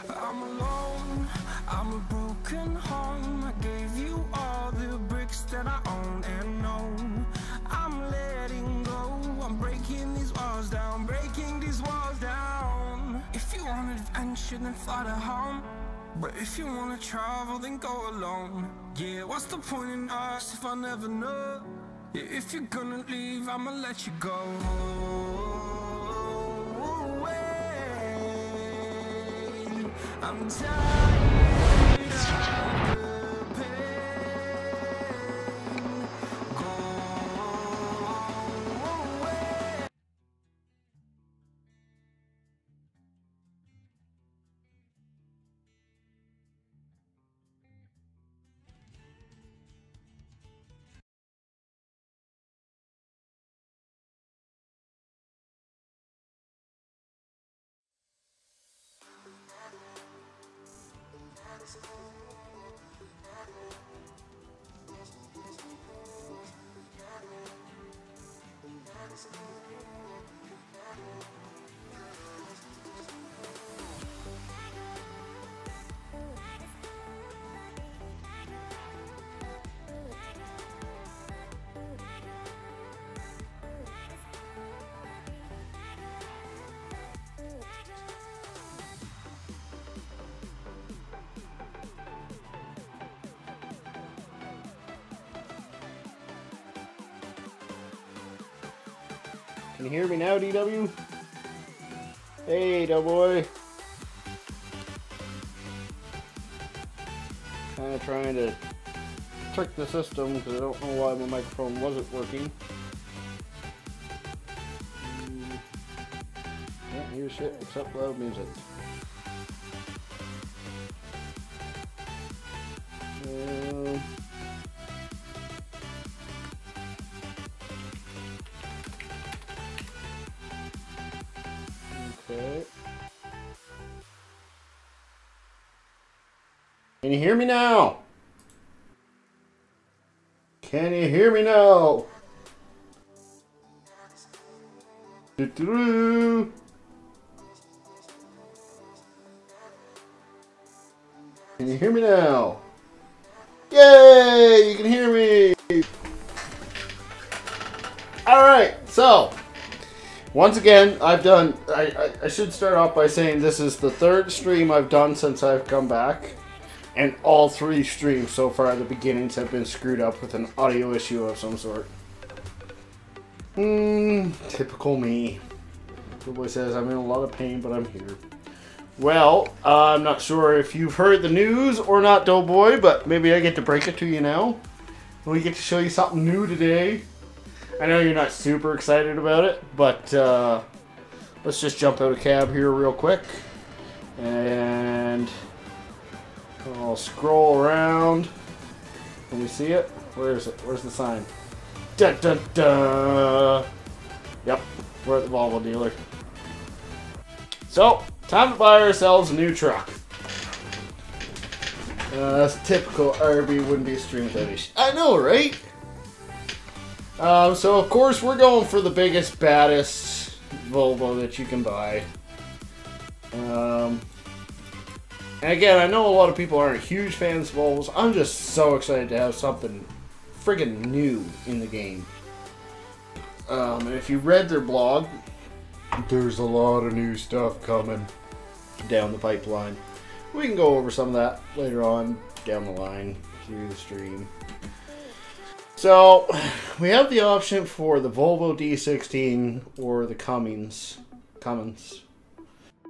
I'm alone, I'm a broken home. I gave you all the bricks that I own and know. I'm letting go, I'm breaking these walls down, breaking these walls down. If you want adventure, then fly to home. But if you wanna travel, then go alone. Yeah, what's the point in us if I never know? Yeah, if you're gonna leave, I'ma let you go. I'm tired of the pain. Go away. Can you hear me now, DW? Hey, doughboy. Kind of trying to trick the system because I don't know why my microphone wasn't working. Can't hear shit except loud music. Okay. Can you hear me now? Can you hear me now? Doo-doo-doo. Can you hear me now? Yay! You can hear me! Alright, so once again, I've done, I should start off by saying this is the third stream I've done since I've come back. And all three streams so far, the beginnings have been screwed up with an audio issue of some sort. Typical me. Doughboy says, I'm in a lot of pain, but I'm here. Well, I'm not sure if you've heard the news or not, Doughboy, but maybe I get to break it to you now. We get to show you something new today. I know you're not super excited about it, but let's just jump out of cab here real quick. And I'll scroll around. Can we see it? Where is it? Where's the sign? Dun dun dun! Yep, we're at the Volvo dealer. So, time to buy ourselves a new truck. That's typical RB wouldn't be a stream without it. I know, right? So of course we're going for the biggest, baddest Volvo that you can buy. And again, I know a lot of people aren't huge fans of Volvos. I'm just so excited to have something friggin' new in the game. And if you read their blog, there's a lot of new stuff coming down the pipeline. We can go over some of that later on down the line through the stream. So, we have the option for the Volvo D16 or the Cummins.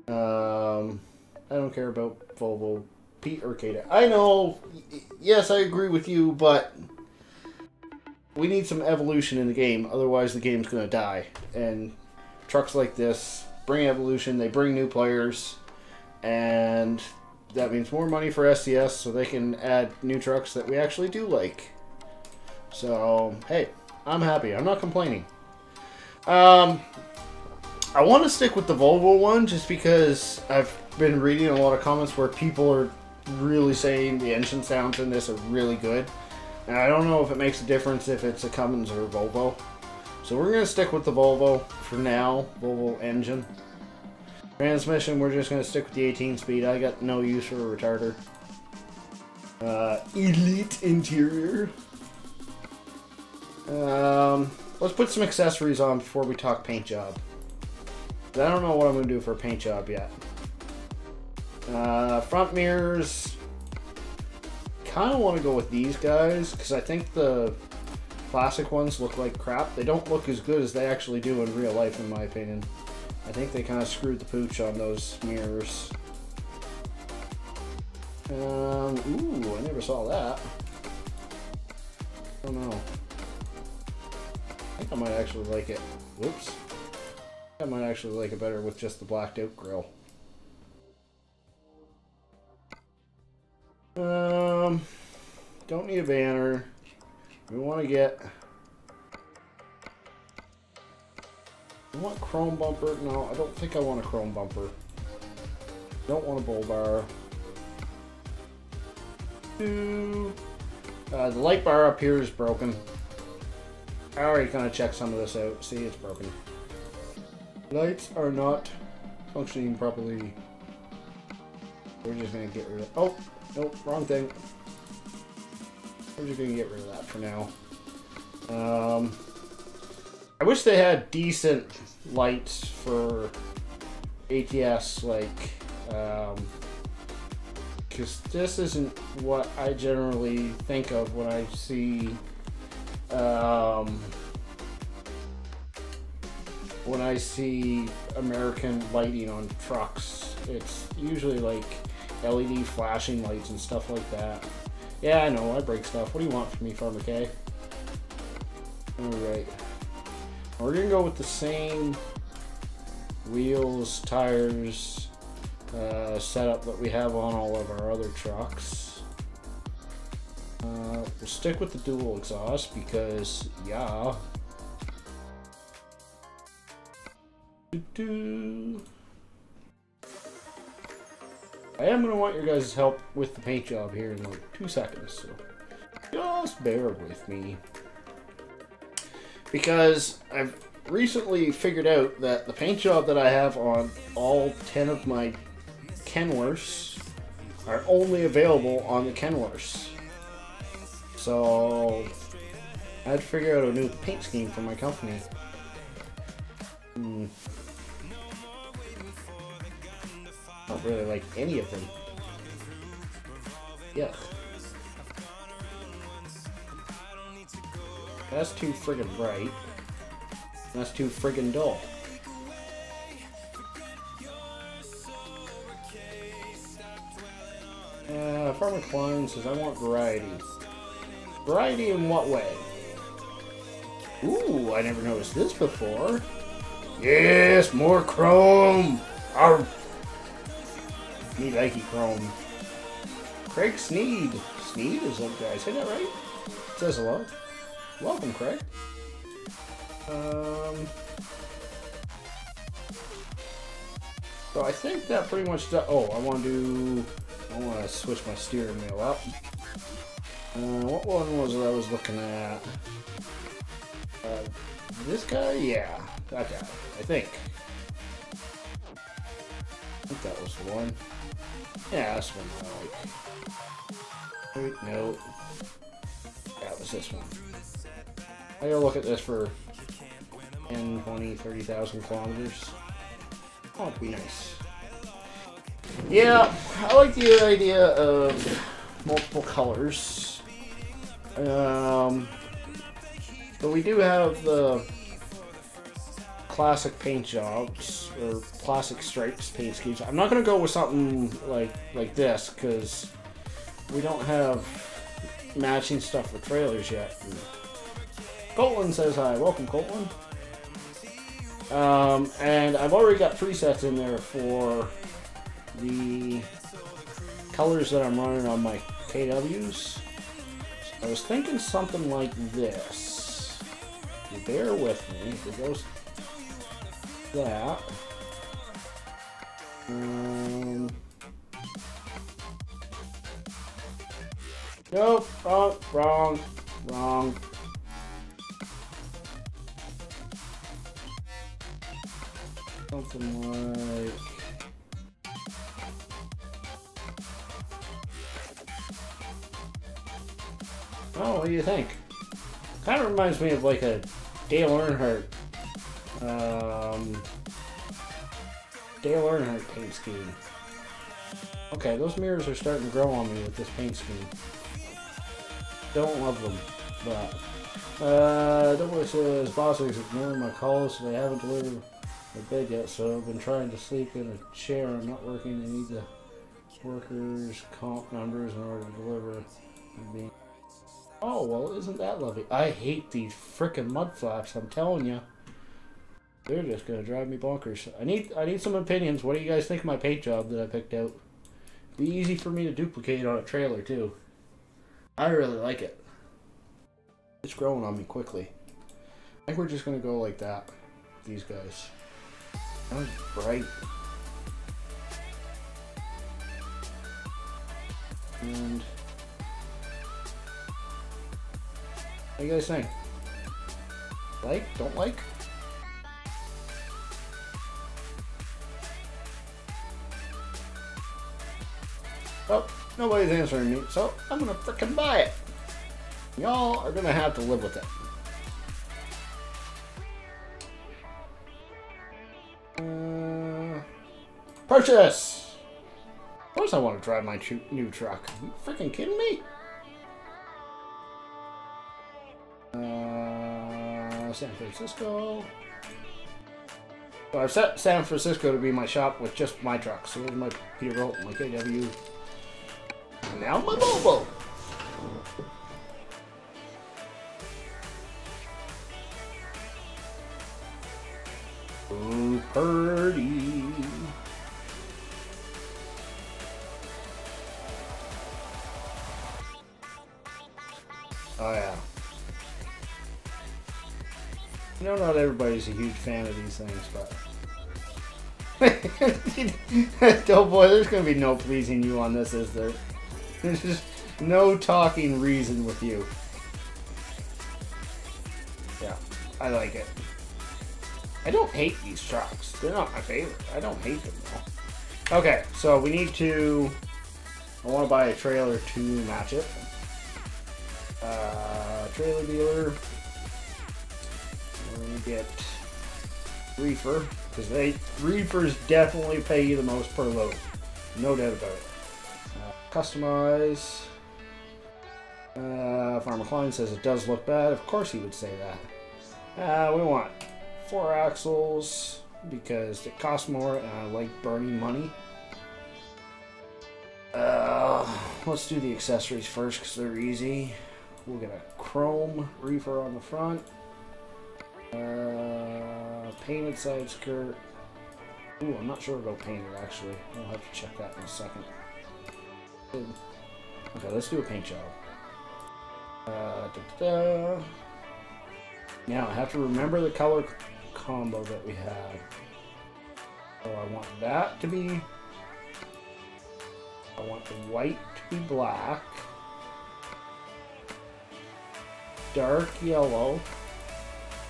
I don't care about Volvo Pete or Kata. I know, yes, I agree with you, but we need some evolution in the game, otherwise the game's going to die. And trucks like this bring evolution, they bring new players, and that means more money for SCS so they can add new trucks that we actually do like. So, hey, I'm happy. I'm not complaining. I want to stick with the Volvo one just because I've been reading a lot of comments where people are really saying the engine sounds in this are really good. And I don't know if it makes a difference if it's a Cummins or a Volvo. So we're going to stick with the Volvo for now, Volvo engine. Transmission, we're just going to stick with the 18 speed. I got no use for a retarder. Elite interior. Let's put some accessories on before we talk paint job. I don't know what I'm going to do for a paint job yet. Front mirrors. Kind of want to go with these guys because I think the plastic ones look like crap. They don't look as good as they actually do in real life, in my opinion. I think they kind of screwed the pooch on those mirrors. Ooh, I never saw that. I don't know. I think I might actually like it. Whoops. I might actually like it better with just the blacked out grille. Don't need a banner. We want to get... I want chrome bumper. No, I don't think I want a chrome bumper. Don't want a bull bar. The light bar up here is broken. I already kind of checked some of this out. See, it's broken. Lights are not functioning properly. We're just going to get rid of... Oh, nope, wrong thing. We're just going to get rid of that for now. I wish they had decent lights for ATS, like, because this isn't what I generally think of when I see, American lighting on trucks. It's usually like LED flashing lights and stuff like that. Yeah, I know, I break stuff. What do you want from me, Farmer K? Alright. We're going to go with the same wheels, tires, setup that we have on all of our other trucks. We'll stick with the dual exhaust because, yeah. I am going to want your guys' help with the paint job here in like 2 seconds, so just bear with me. Because I've recently figured out that the paint job that I have on all 10 of my Kenworths are only available on the Kenworths. So I had to figure out a new paint scheme for my company. Don't really like any of them. Yuck. That's too friggin' bright. That's too friggin' dull. Farmer Klein says, I want variety. Variety in what way? Ooh, I never noticed this before. Yes, more chrome! Arr! Me likey chrome. Craig Sneed. Sneed is up, guys. Say that right? It says hello. Welcome, Craig. So I think that pretty much does. Oh, I want to switch my steering wheel up. What one was it I was looking at? This guy? Yeah, that guy. I think that was the one. Yeah, that's one I like. Wait, no. That was this one. I gotta look at this for 10, 20, 30,000 kilometers. Oh, it'd be nice. Yeah, I like the idea of multiple colors. But we do have the classic paint jobs, or classic stripes paint schemes. I'm not gonna go with something like this, because we don't have matching stuff for trailers yet. Colton says hi. Welcome, Colton. And I've already got presets in there for the colors that I'm running on my KWs. So I was thinking something like this. You bear with me. It goes that. Nope. Wrong. Something like Oh, what do you think? Kind of reminds me of like a Dale Earnhardt. Dale Earnhardt paint scheme. Okay, those mirrors are starting to grow on me with this paint scheme. Don't love them, but Double says boss is ignoring my calls, so they haven't delivered my bed yet. So I've been trying to sleep in a chair. I'm not working. They need the workers' comp numbers in order to deliver. Oh well, isn't that lovely? I hate these frickin' mud flaps. I'm telling you, they're just gonna drive me bonkers. I need some opinions. What do you guys think of my paint job that I picked out? Be easy for me to duplicate on a trailer too. I really like it. It's growing on me quickly. I think we're just gonna go like that. These guys. That was bright. And what do you guys think? Like? Don't like? Oh, nobody's answering me, so I'm gonna frickin' buy it. Y'all are gonna have to live with it. Purchase! Of course I want to drive my new truck. Are you freaking kidding me? San Francisco. So I've set San Francisco to be my shop with just my trucks. So there's my Peterbilt, my KW. And now my Volvo. Ooh, purdy. Oh yeah. I know not everybody's a huge fan of these things, but oh boy, there's gonna be no pleasing you on this, is there? There's just no talking reason with you. Yeah, I like it. I don't hate these trucks. They're not my favorite. I don't hate them though. Okay, so we need to. I want to buy a trailer to match it. Trailer dealer. We're gonna get reefer because reefers definitely pay you the most per load, no doubt about it. Customize. Farmer Klein says it does look bad. Of course he would say that. We want 4 axles because it costs more and I like burning money. Let's do the accessories first because they're easy. We'll get a chrome reefer on the front. Painted side skirt. Ooh, I'm not sure about painted actually. We'll have to check that in a second. Okay, let's do a paint job. Now I have to remember the color combo that we had. So I want that to be. I want the white to be black. Dark yellow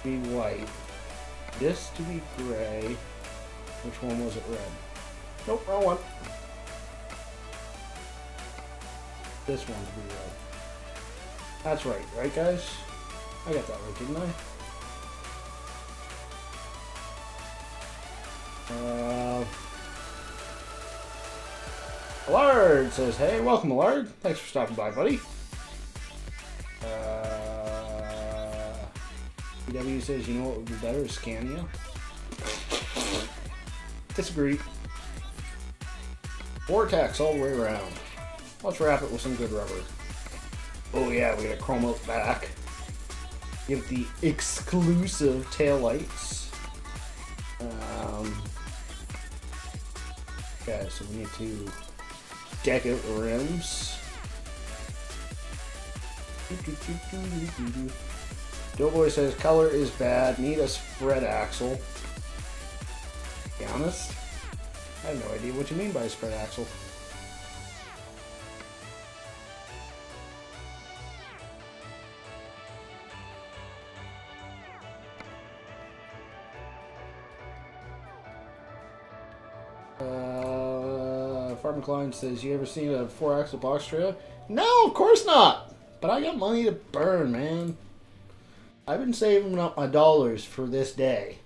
to be white. This to be gray. Which one was it? Red. Nope, wrong one. This one to be red. That's right, right guys? I got that right, didn't I? Allard says, hey, welcome Allard. Thanks for stopping by, buddy. BW says, you know what would be better? Scania. Disagree. Vortex all the way around. Let's wrap it with some good rubber. Oh yeah, we gotta chrome out the back. Give the exclusive taillights. Okay, so we need to deck out the rims. Doughboy says color is bad, need a spread axle. To be honest, I have no idea what you mean by a spread axle. Farmer Klein says, you ever seen a 4-axle box trailer? No, of course not! But I got money to burn, man. I've been saving up my dollars for this day.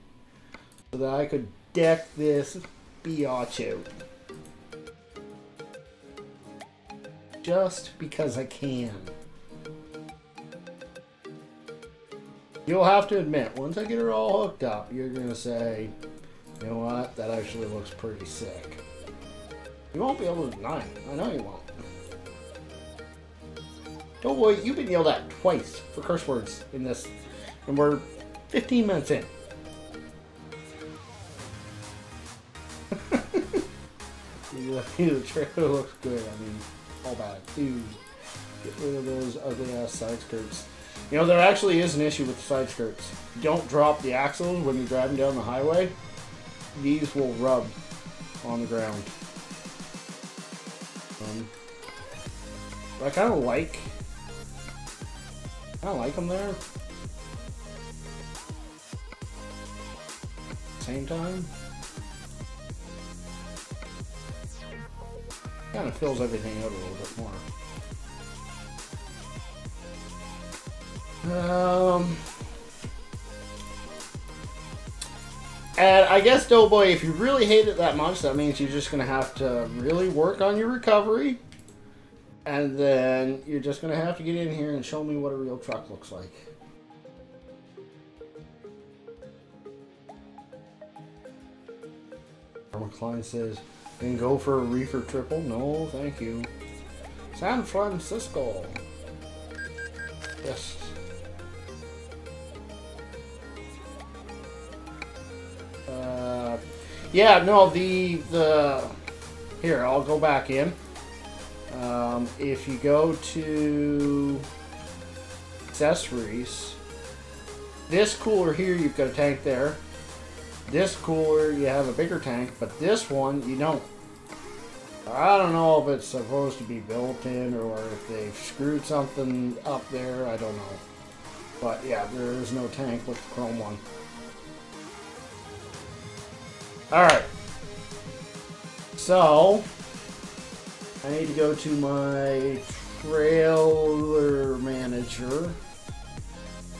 So that I could deck this biatch out. Just because I can. You'll have to admit, once I get her all hooked up, you're going to say, you know what, that actually looks pretty sick. You won't be able to deny it. I know you won't. Don't worry, you've been yelled at twice for curse words in this, and we're 15 minutes in. The trailer looks good. I mean, all bad. Dude, get rid of those ugly ass side skirts. You know, there actually is an issue with the side skirts. Don't drop the axles when you're driving down the highway. These will rub on the ground. But I kind of like them there. Same time, kind of fills everything out a little bit more. And I guess, Doughboy, if you really hate it that much, that means you're just going to have to really work on your recovery. And then you're just going to have to get in here and show me what a real truck looks like. Farmer Klein says, then go for a reefer triple? No, thank you. San Francisco. Yes. Yeah, no, here, I'll go back in. If you go to accessories, this cooler here, you've got a tank there. This cooler, you have a bigger tank, but this one, you don't. I don't know if it's supposed to be built in or if they've screwed something up there. I don't know. But yeah, there is no tank with the chrome one. Alright. So, I need to go to my trailer manager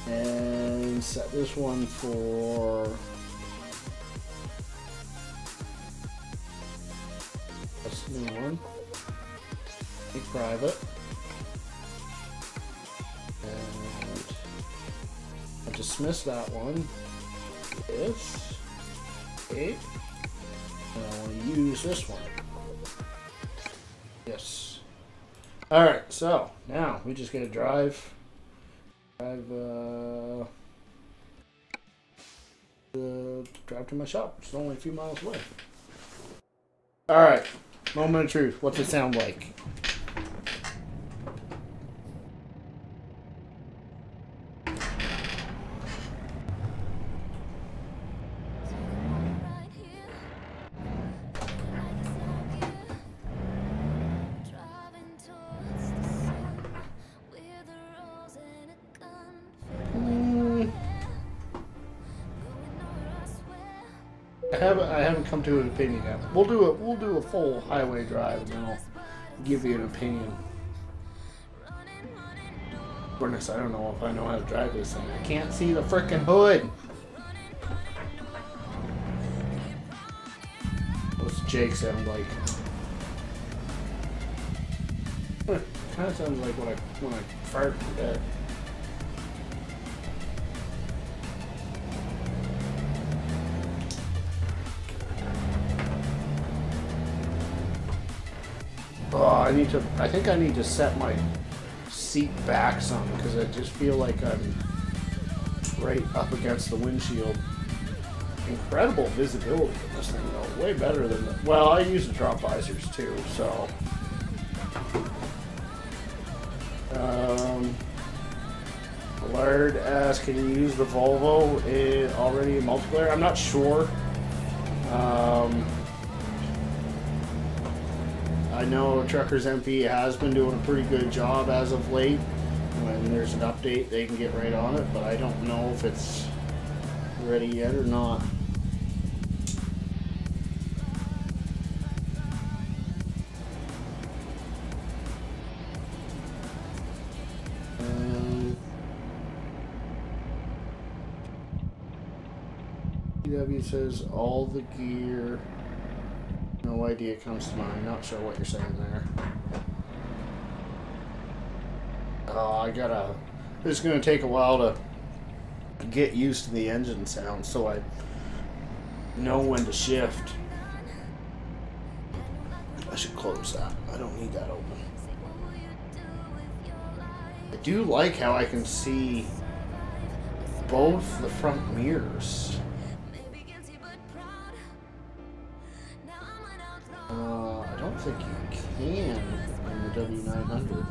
and set this one for this new one. Make private. And I'll dismiss that one. This. Okay. And I want to use this one. Yes. Alright, so now we just gotta drive to my shop. It's only a few miles away. Alright, moment of truth. What's it sound like? I haven't come to an opinion yet. We'll do a full highway drive and then I'll give you an opinion. Goodness, I don't know if I know how to drive this thing. I can't see the frickin' hood. What's Jake sound like? Kind of sounds like when I fart in bed. Oh, I think I need to set my seat back some because I just feel like I'm right up against the windshield. Incredible visibility in this thing though, way better than well, I use the drop visors too, so. Lard asks, can you use the Volvo already in multiplayer? I'm not sure. I know Truckers MP has been doing a pretty good job as of late. When there's an update, they can get right on it, but I don't know if it's ready yet or not. PW says all the gear. No idea comes to mind. Not sure what you're saying there. Oh, it's gonna take a while to get used to the engine sound, so I know when to shift. I should close that. I don't need that open. I do like how I can see both the front mirrors. I don't think you can in the W900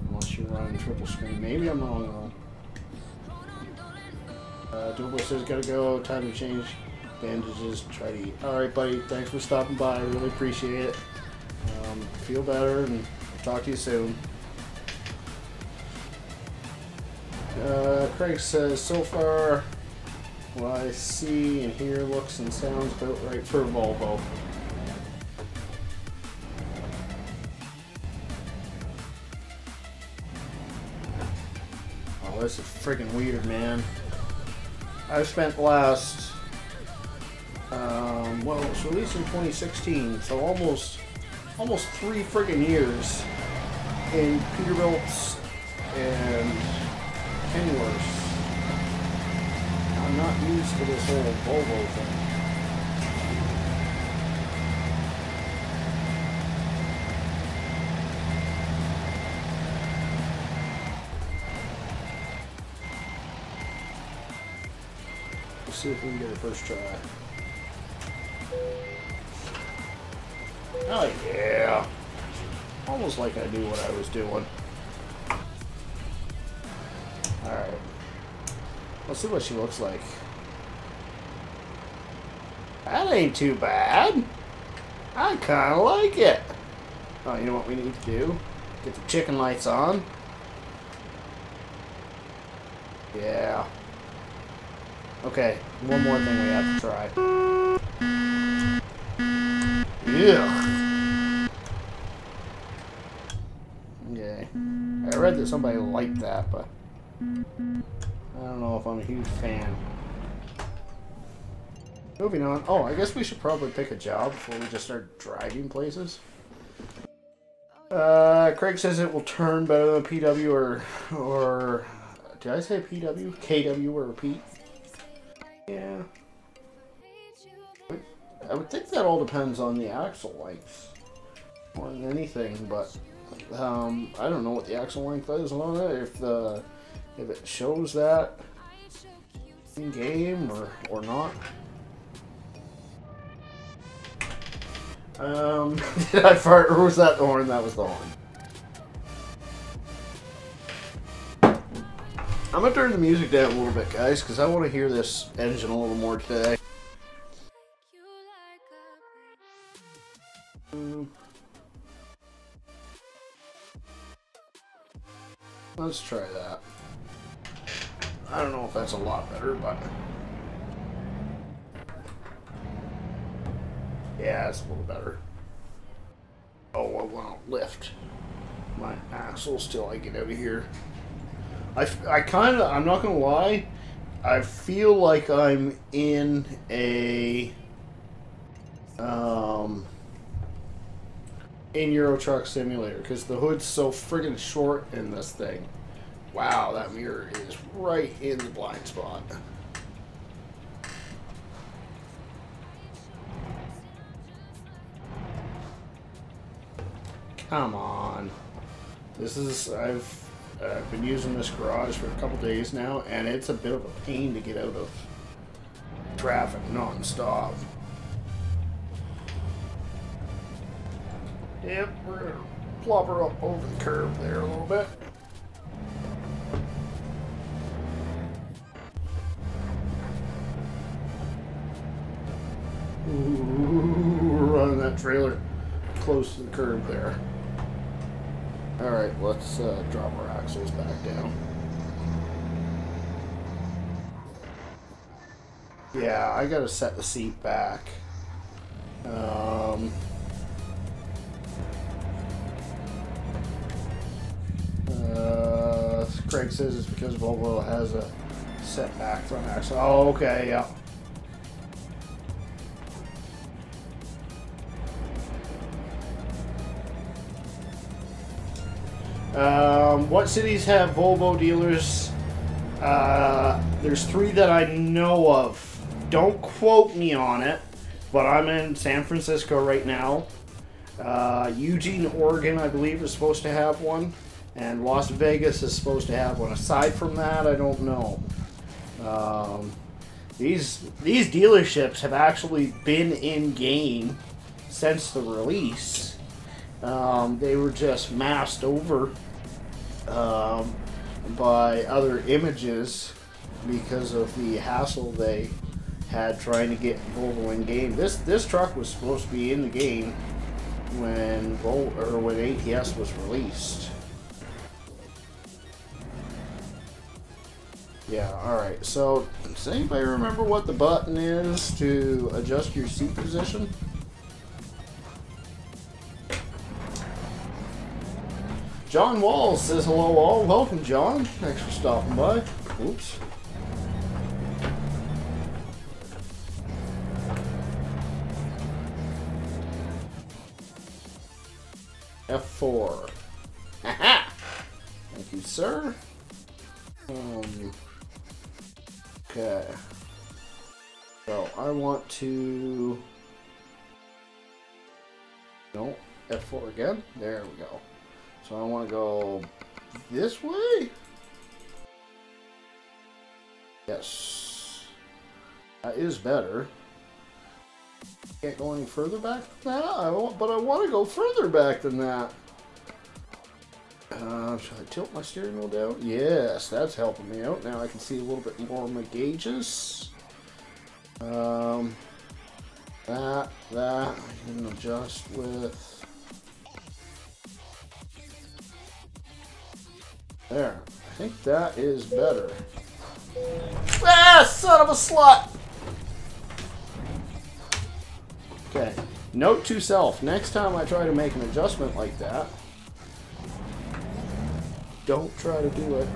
unless you're running triple screen. Maybe I'm wrong though. Dual says gotta go. Time to change bandages. Try to eat. All right, buddy. Thanks for stopping by. I really appreciate it. Feel better, and I'll talk to you soon. Craig says, so far, what I see and hear looks and sounds about right for a Volvo. Oh, this is freaking weird, man. I've spent the last, well, it was released in 2016, so almost 3 friggin' years in Peterbilt's and Kenworths. I'm not used to this whole Volvo thing. Let's see if we can get it first try. Oh yeah. Almost like I knew what I was doing. Alright. Let's see what she looks like. That ain't too bad. I kinda like it. Oh, you know what we need to do? Get the chicken lights on. Yeah. Okay, one more thing we have to try. Yeah. Okay. I read that somebody liked that, but I don't know if I'm a huge fan. Moving on. Oh, I guess we should probably pick a job before we just start driving places. Craig says it will turn better than PW or did I say PW? KW or repeat? Yeah. I would think that all depends on the axle length more than anything, but I don't know what the axle length is on it. If it shows that in game or not. Did I fart or was that the horn? That was the horn. I'm gonna turn the music down a little bit, guys, because I want to hear this engine a little more today. Let's try that. I don't know if that's a lot better, but yeah, it's a little better. Oh, I want to lift my axles till I get out of here. I'm not gonna lie, I feel like I'm in a in Euro Truck Simulator because the hood's so friggin' short in this thing. Wow, that mirror is right in the blind spot. Come on. This is I've been using this garage for a couple days now, and it's a bit of a pain to get out of traffic non-stop. Yep, we're going to plop her up over the curb there a little bit. Ooh, we're running that trailer close to the curb there. Alright, let's drop our axles back down. Yeah, I gotta set the seat back. Craig says it's because Volvo has a set back front axle. Oh, okay, yeah. What cities have Volvo dealers? There's 3 that I know of. Don't quote me on it, but I'm in San Francisco right now. Eugene, Oregon, I believe, is supposed to have one. And Las Vegas is supposed to have one. Aside from that, I don't know. These dealerships have actually been in game since the release. They were just masked over by other images because of the hassle they had trying to get Volvo in game. This truck was supposed to be in the game when ATS was released. Yeah, alright, so does anybody remember what the button is to adjust your seat position? John Walls says hello all. Welcome, John. Thanks for stopping by. Oops. F4. Haha! Thank you, sir. Okay. So I want to... No, F4 again. There we go. So I want to go this way? Yes. That is better. Can't go any further back than that, but I want to go further back than that. Should I tilt my steering wheel down? Yes, that's helping me out. Now I can see a little bit more of my gauges. That I can adjust with. There. I think that is better. Ah, son of a slut! Okay. Note to self, next time I try to make an adjustment like that, don't try to do it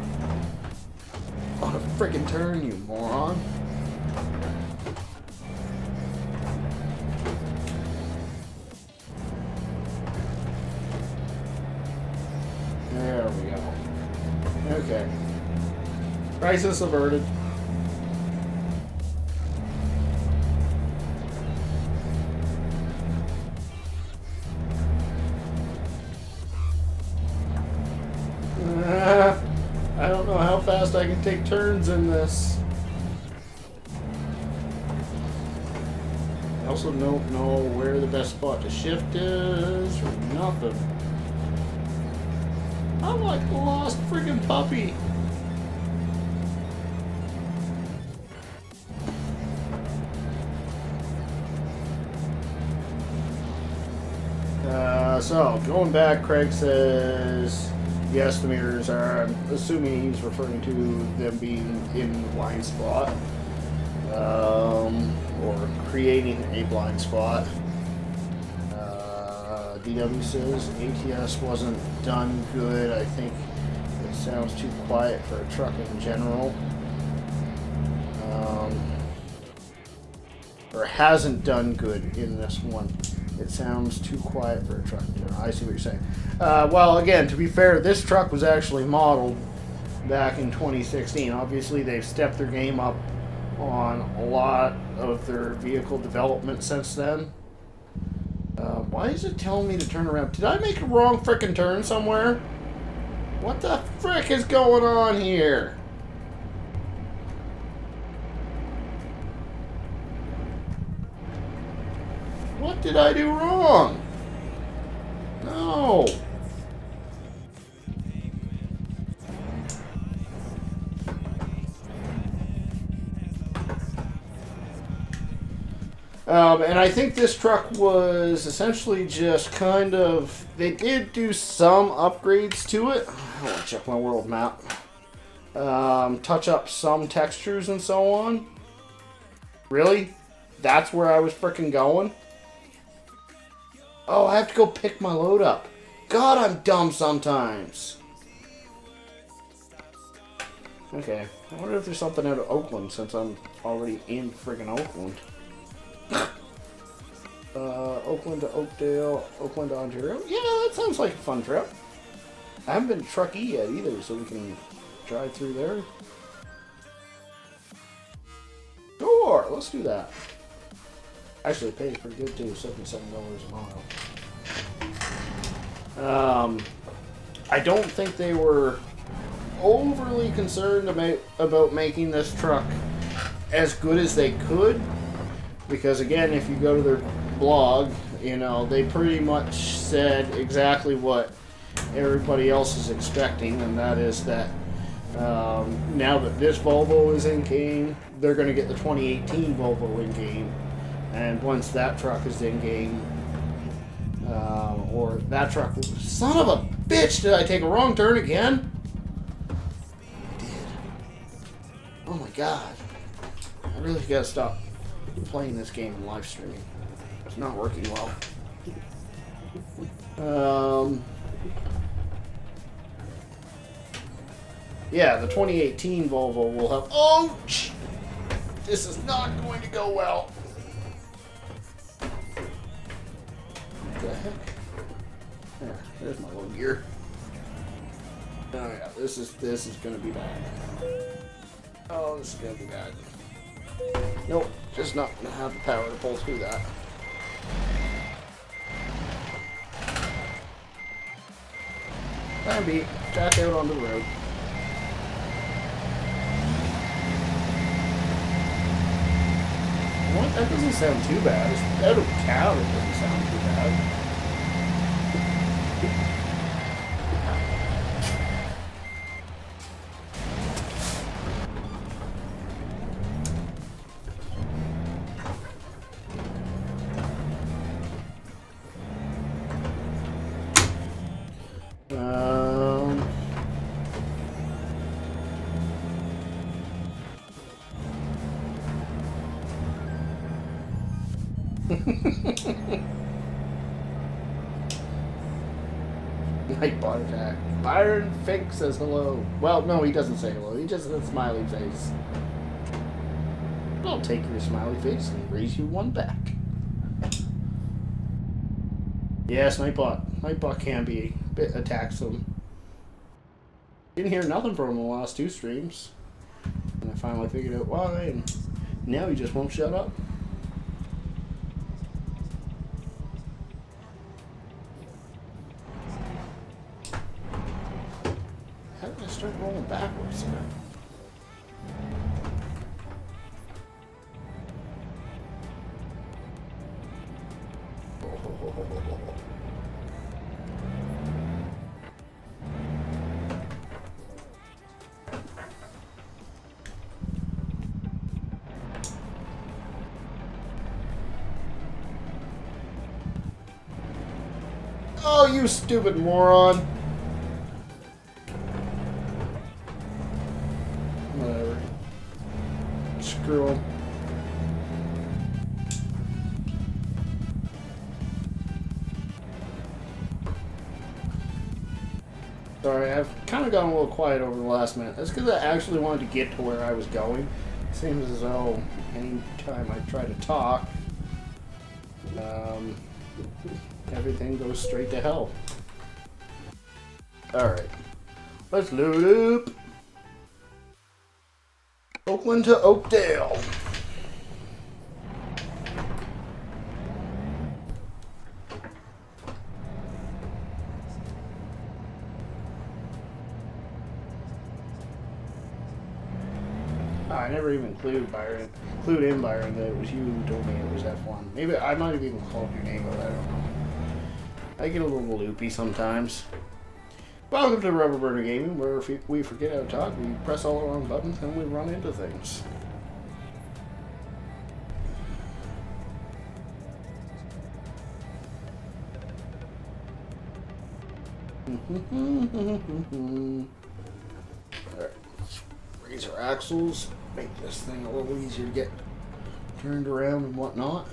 on a frickin' turn, you moron. There we go. Okay. Crisis averted. I don't know how fast I can take turns in this. I also don't know where the best spot to shift is or nothing. I'm like a lost friggin' puppy. So, going back, Craig says, yes, the mirrors are, I'm assuming he's referring to them being in the blind spot, or creating a blind spot. DW says, ATS wasn't done good. I think it sounds too quiet for a truck in general. Or hasn't done good in this one. It sounds too quiet for a truck in general. I see what you're saying. Well, again, to be fair, this truck was actually modeled back in 2016. Obviously, they've stepped their game up on a lot of their vehicle development since then. Why is it telling me to turn around? Did I make a wrong frickin' turn somewhere? What the frick is going on here? What did I do wrong? No. And I think this truck was essentially just kind of, they did do some upgrades to it. I want to check my world map. Touch up some textures and so on. Really? That's where I was frickin' going? Oh, I have to go pick my load up. God, I'm dumb sometimes. Okay. I wonder if there's something out of Oakland since I'm already in friggin' Oakland. Oakland to Oakdale, Oakland to Ontario. Yeah, that sounds like a fun trip. I haven't been to Truckee yet either, so we can drive through there. Sure, let's do that. Actually, it pays pretty good too, $77 a mile. I don't think they were overly concerned about making this truck as good as they could, because again, if you go to their blog, you know, they pretty much said exactly what everybody else is expecting, and that is that now that this Volvo is in game, they're going to get the 2018 Volvo in game, and once that truck is in game, or that truck, son of a bitch, did I take a wrong turn again? I did. Oh my god. I really gotta stop playing this game in live streaming. It's not working well. Yeah, the 2018 Volvo will have... Oh! This is not going to go well. What the heck? There, there's my low gear. Oh yeah, this is gonna be bad. Oh, this is gonna be bad. Nope, just not gonna have the power to pull through that. Plan B, jack out onto the road. What? That doesn't sound too bad. Out of cow, it doesn't sound too bad. Nightbot attack. Byron Fink says hello. Well, no, he doesn't say hello. He just has a smiley face. I'll take your smiley face and raise you one back. Yes, Nightbot. Nightbot can be a bit attacksome. Didn't hear nothing from him the last 2 streams. And I finally figured out why, and now he just won't shut up. How did I start rolling backwards here? Oh, you stupid moron! Whatever. Screw him. Sorry, I've kind of gotten a little quiet over the last minute. That's because I actually wanted to get to where I was going. It seems as though any time I try to talk, everything goes straight to hell. Alright. Let's load up. Oakland to Oakdale. I never even include in Byron that it was you who told me it was F1. Maybe I might have even called your name, but I don't know. I get a little loopy sometimes. Welcome to Rubber Burner Gaming, where if we forget how to talk, we press all the wrong buttons and we run into things. Alright, raise our axles, make this thing a little easier to get turned around and whatnot.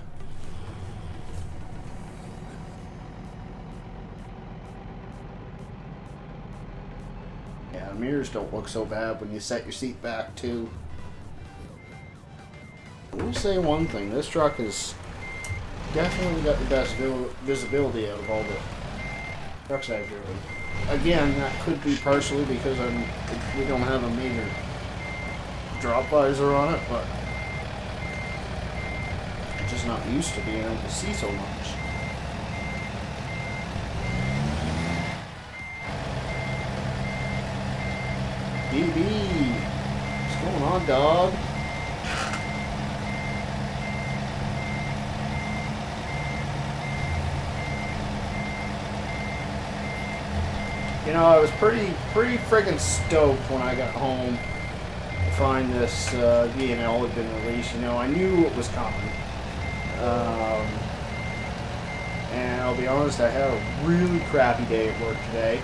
Yeah, the mirrors don't look so bad when you set your seat back too. I will say one thing, this truck has definitely got the best visibility out of all the trucks I've driven. Again, that could be partially because we don't have a major drop visor on it, but I'm just not used to being able to see so much. BB, what's going on, dog? You know, I was pretty friggin' stoked when I got home to find this VNL had been released. You know, I knew it was coming. And I'll be honest, I had a really crappy day at work today.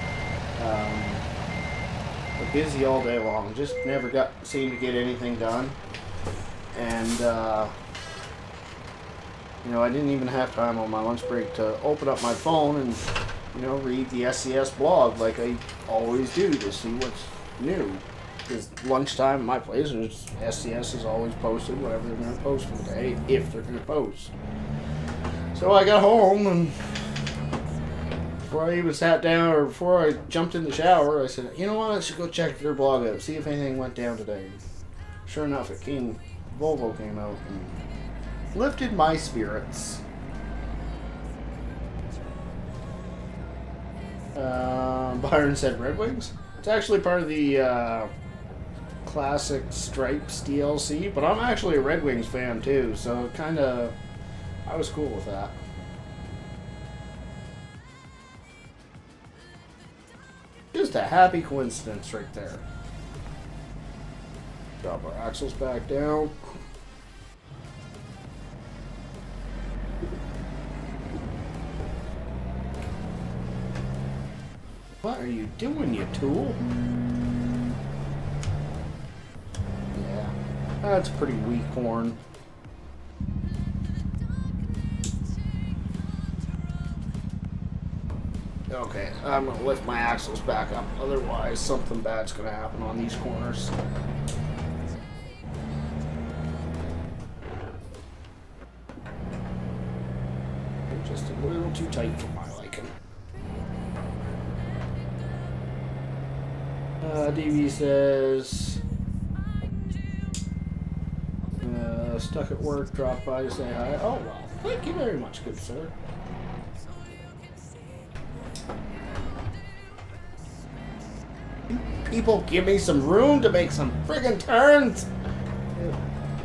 Busy all day long. Just never seemed to get anything done. And, you know, I didn't even have time on my lunch break to open up my phone and, you know, read the SCS blog like I always do to see what's new. Because lunchtime at my place, SCS is always posted whatever they're going to post for the day, if they're going to post. So I got home, and before I even sat down, or before I jumped in the shower, I said, you know what, I should go check their blog out, see if anything went down today. Sure enough, Volvo came out and lifted my spirits. Byron said Red Wings. It's actually part of the Classic Stripes DLC, but I'm actually a Red Wings fan too, so I was cool with that. Just a happy coincidence right there. Drop our axles back down. What are you doing, you tool? Yeah, that's pretty weak horn. Okay, I'm gonna lift my axles back up, otherwise something bad's gonna happen on these corners. They're just a little too tight for my liking. DV says, stuck at work, dropped by to say hi. Oh, well, thank you very much, good sir. People, give me some room to make some friggin' turns.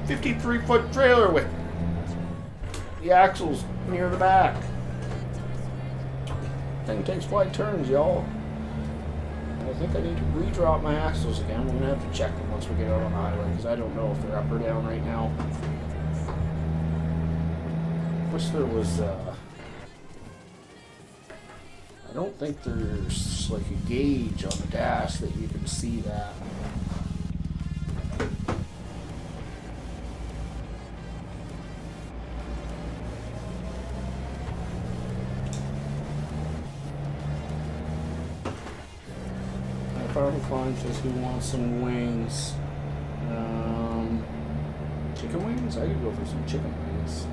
53-foot trailer with the axles near the back. Thing takes wide turns, y'all. I think I need to re-drop my axles again. We're going to have to check them once we get out on the highway, because I don't know if they're up or down right now. Wish there was, I don't think there's like a gauge on the dash that you can see that. Farmer Klein says he wants some wings. Chicken wings? I could go for some chicken wings.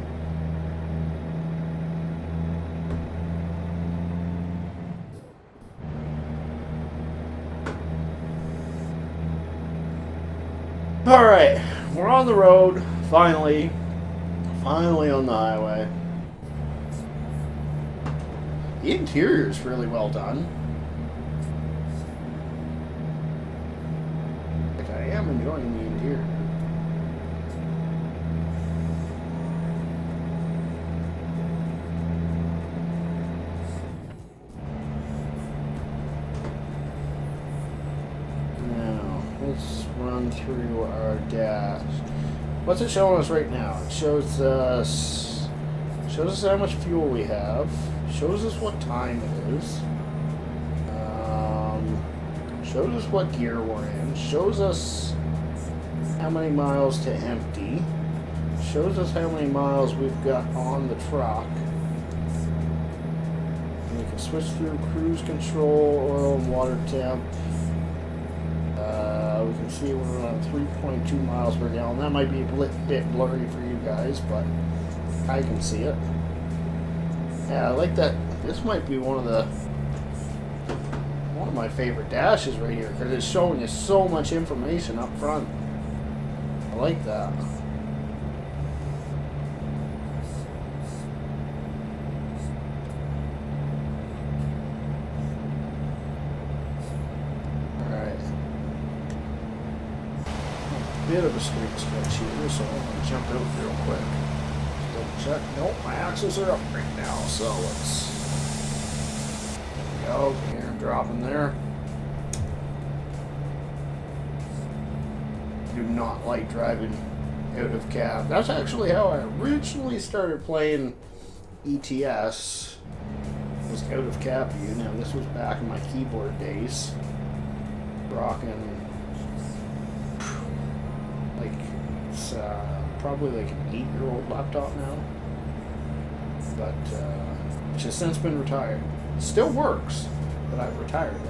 Alright, we're on the road, finally on the highway. The interior is really well done. I am enjoying the interior. Now, let's run through our dash. What's it showing us right now? It shows us how much fuel we have. Shows us what time it is. Shows us what gear we're in. Shows us how many miles to empty. Shows us how many miles we've got on the truck. And we can switch through cruise control, oil and water temp. We can see we're on 3.2 miles per gallon. That might be a bit blurry for you guys, but I can see it. Yeah, I like that. This might be one of the One of my favorite dashes right here because it's showing you so much information up front. I like that. Bit of a straight stretch here, so I'm going to jump out real quick. Double check. Nope, my axles are up right now, so let's. There we go. Here, dropping there. Do not like driving out of cab. That's actually how I originally started playing ETS. Was out of cab view. Now this was back in my keyboard days. Rocking. It's probably like an 8-year-old laptop now, but it's just since been retired. It still works, but I've retired it.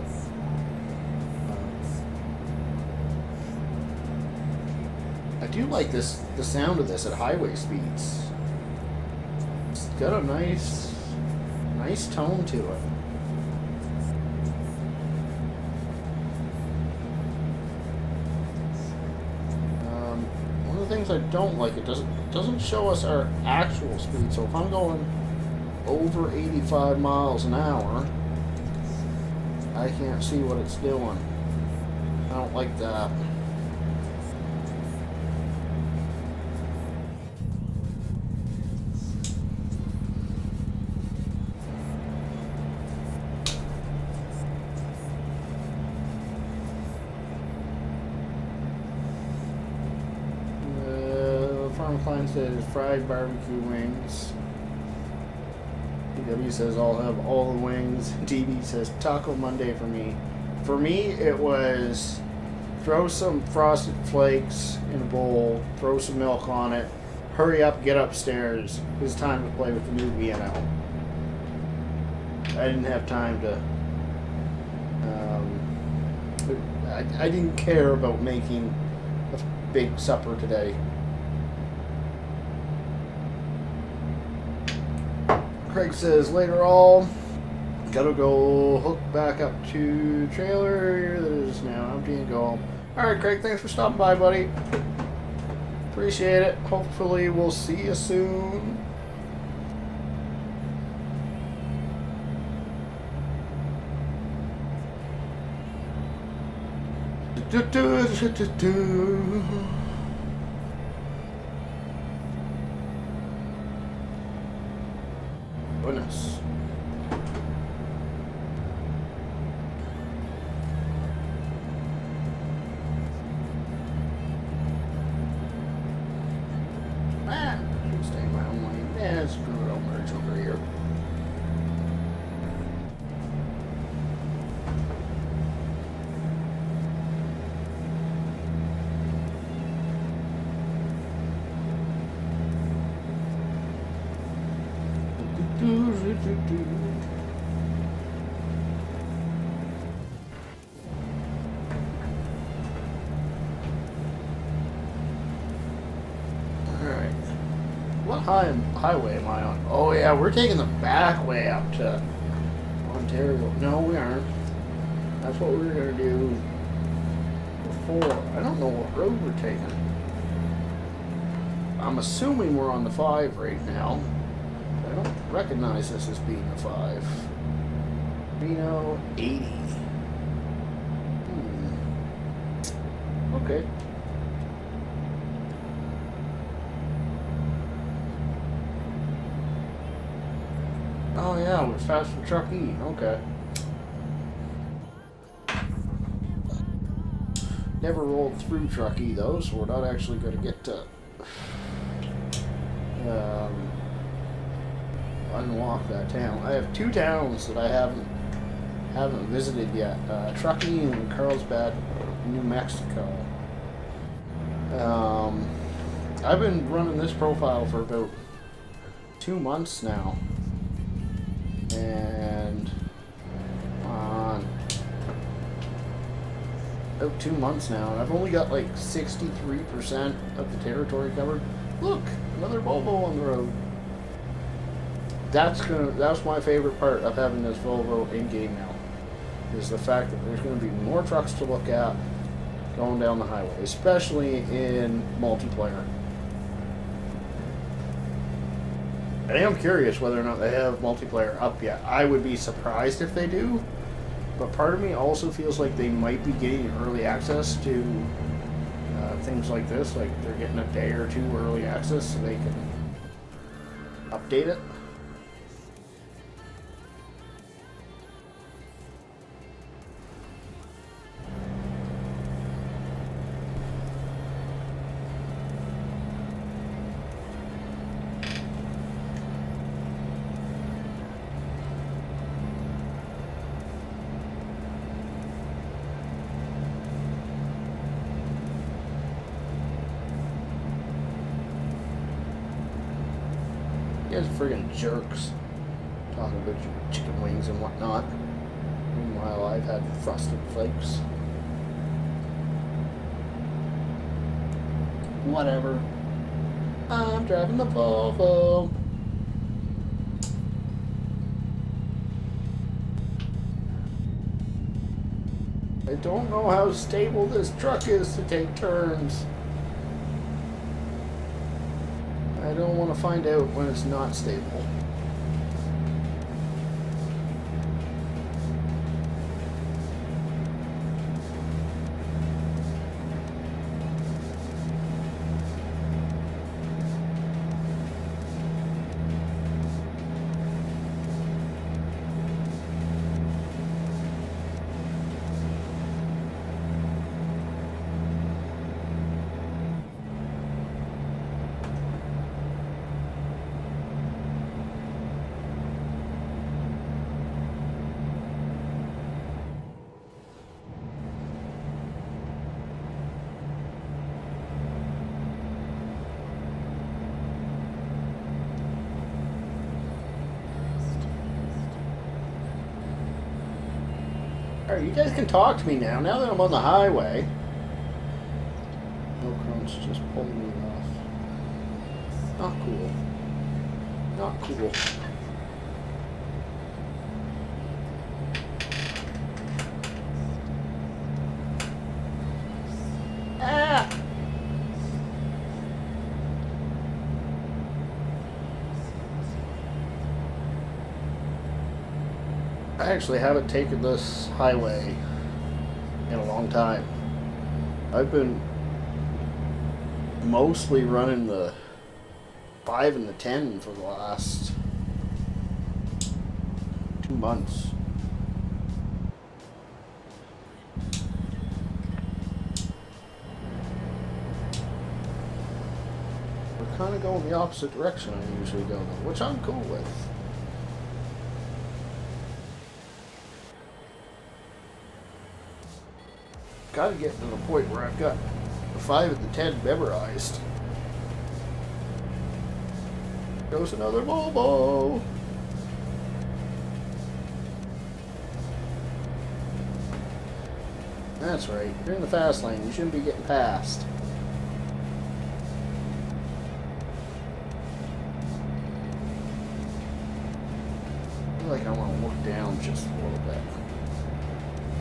I do like the sound of this at highway speeds. It's got a nice tone to it. Things I don't like, it doesn't show us our actual speed. So if I'm going over 85 miles an hour, I can't see what it's doing. I don't like that. Klein says fried barbecue wings. DW says I'll have all the wings. DB says Taco Monday for me. For me, it was throw some frosted flakes in a bowl, throw some milk on it, hurry up, get upstairs. It's time to play with the new VNL. I didn't have time to. I didn't care about making a big supper today. Craig says, later all, gotta go hook back up to trailer that is now empty and go home. Alright, Craig, thanks for stopping by, buddy. Appreciate it. Hopefully we'll see you soon. Goodness. Man, should stay in my own lane. Yeah, screw it, I'll merge over here. Alright. What highway am I on? Oh yeah, we're taking the back way up to Ontario. No, we aren't. That's what we were going to do before. I don't know what road we're taking. I'm assuming we're on the 5 right now. I don't recognize this as being a 5. Reno 80. Okay. Oh yeah, we're fast for truck E. Okay. Never rolled through truck E though, so we're not actually going to get to unlock that town. I have 2 towns that I haven't visited yet. Truckee and Carlsbad, New Mexico. I've been running this profile for about 2 months now, and about 2 months now, and I've only got like 63% of the territory covered. Look, another Volvo on the road. That's my favorite part of having this Volvo in game now. is the fact that there's going to be more trucks to look at going down the highway, especially in multiplayer. I am curious whether or not they have multiplayer up yet. I would be surprised if they do, but part of me also feels like they might be getting early access to things like this, like they're getting a day or two early access so they can update it. You guys are friggin' jerks. Talking about your chicken wings and whatnot. Meanwhile, I've had frosted flakes. Whatever. I'm driving the Volvo. I don't know how stable this truck is to take turns. I don't want to find out when it's not stable. Alright, you guys can talk to me now that I'm on the highway. No crunch, just pulling me off. Not cool. Not cool. Ah! I actually haven't taken this highway in a long time. I've been mostly running the 5 and the 10 for the last 2 months. We're kind of going the opposite direction I usually go, which I'm cool with. Gotta get to the point where I've got the 5 and the 10 memorized. Goes another Volvo. That's right. You're in the fast lane. You shouldn't be getting past. I feel like I want to look down just a little bit.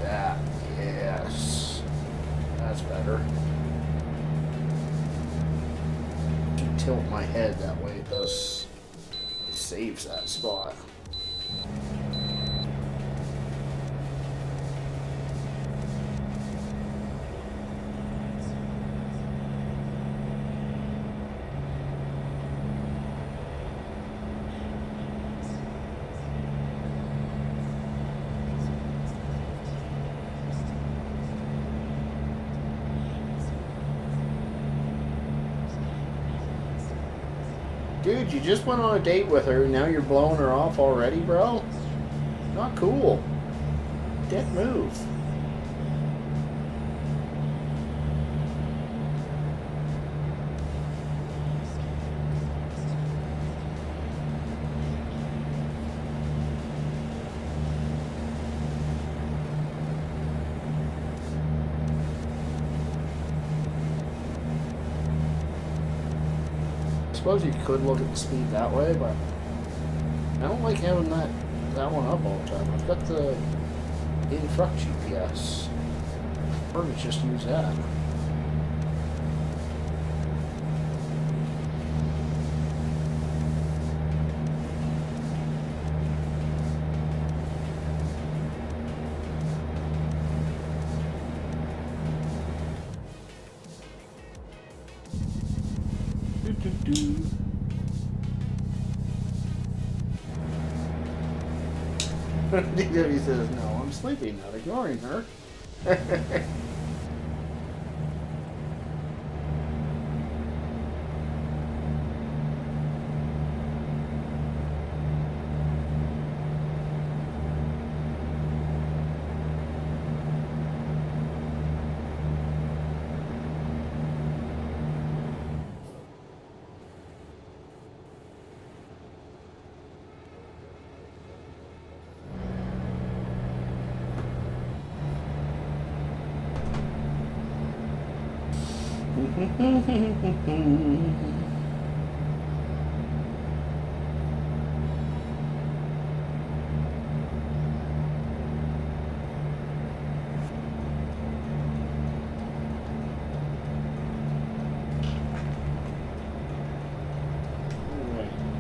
That, yes. That's better. Tilt my head that way it saves that spot. Dude, you just went on a date with her and now you're blowing her off already, bro? Not cool. Dick move. I suppose you could look at the speed that way, but I don't like having that one up all the time. I've got the in-truck GPS. Or we just use that. DW says, no, I'm sleeping, not ignoring her.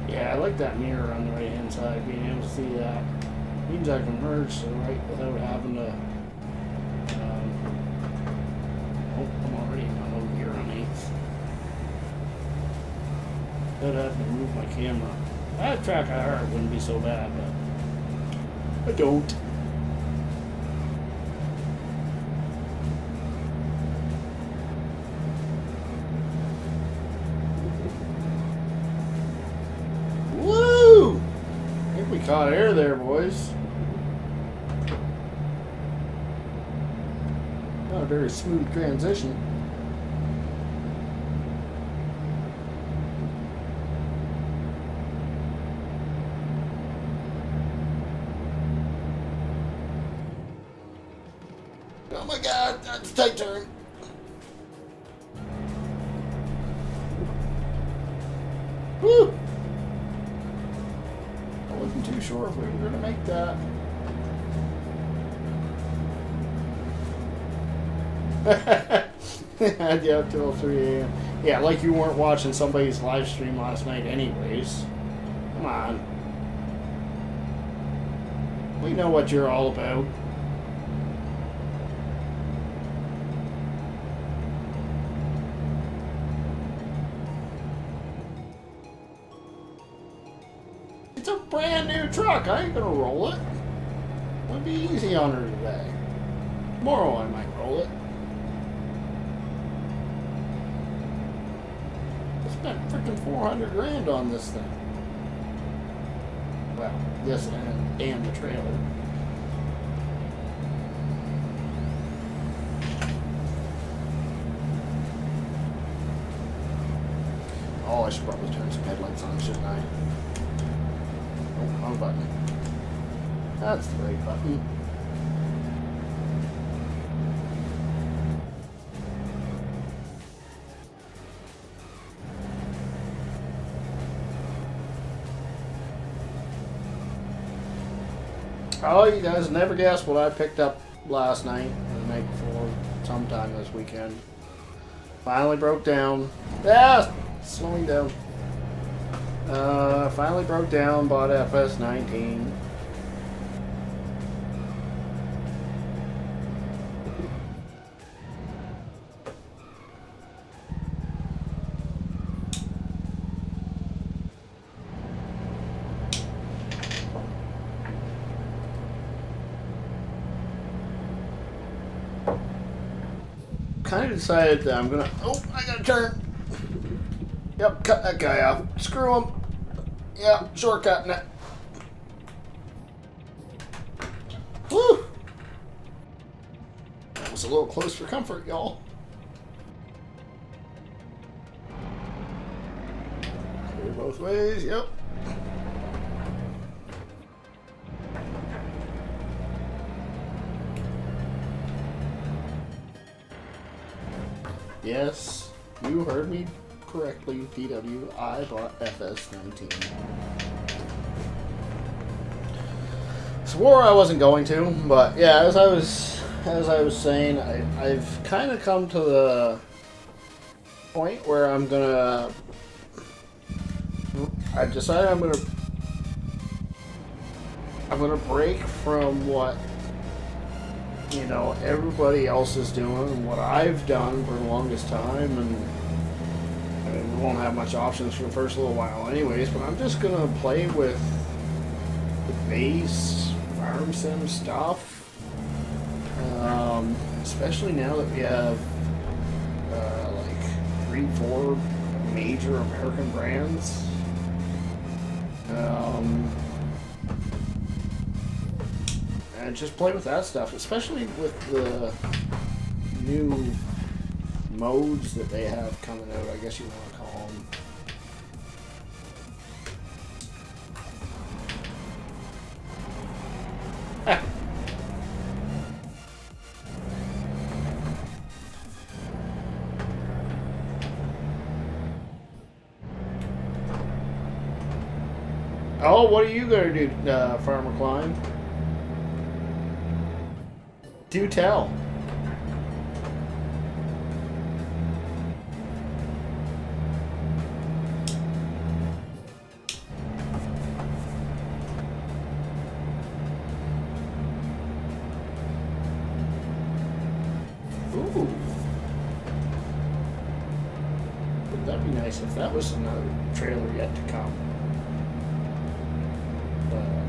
Yeah, I like that mirror on the right hand side, being able to see that. Means I can merge to the right without having to I'm already on over here on 8th. I'd have to move my camera. If I had track IR, it wouldn't be so bad, but I don't. Woo! I think we caught air there, boys. Not a very smooth transition. Oh my god, that's a tight turn. Woo! I wasn't too sure if we were going to make that. Yeah, till 3 a.m. Yeah, like you weren't watching somebody's live stream last night anyways. Come on. We know what you're all about. It's a brand new truck. I ain't gonna roll it. It'll be easy on her today. Tomorrow I might roll it. Spent freaking 400 grand on this thing. Well, this and the trailer. Oh, I should probably turn some headlights on, shouldn't I? Oh, wrong button. That's the right button. Oh, you guys never guess what I picked up last night or the night before, sometime this weekend. Finally broke down. Ah, slowing down. Finally broke down, bought FS19. Kind of decided that I'm gonna. Oh, I gotta turn. Yep, cut that guy off. Screw him. Yeah, shortcutting it. Woo! That was a little close for comfort, y'all. Clear both ways. Yep. Yes, you heard me correctly, PW. I bought FS19. Swore I wasn't going to, but yeah, as I was saying, I've kind of come to the point where I decided I'm gonna break from what, you know, everybody else is doing and what I've done for the longest time, and I mean, we won't have much options for the first little while anyways, but I'm just gonna play with the base farm sim stuff, especially now that we have like 3-4 major American brands. And just play with that stuff, especially with the new modes that they have coming out, I guess you want to call them. Oh, what are you going to do, Farmer Klein? Do tell. Ooh. Wouldn't that be nice if that was another trailer yet to come?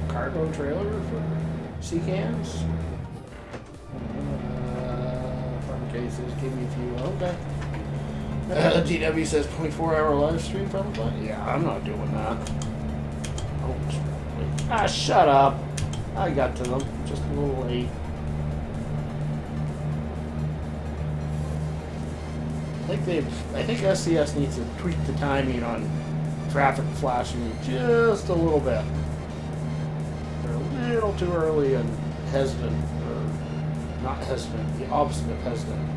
Cargo trailer for sea cans? Farm cases, give me a few. Okay. GW says 24-hour live stream from the Yeah, I'm not doing that. Oh, wait. Ah, shut up. I got to them. Just a little late. I think SCS needs to tweak the timing on traffic flashing just a little bit. They're a little too early and hesitant, or not hesitant, the opposite of hesitant.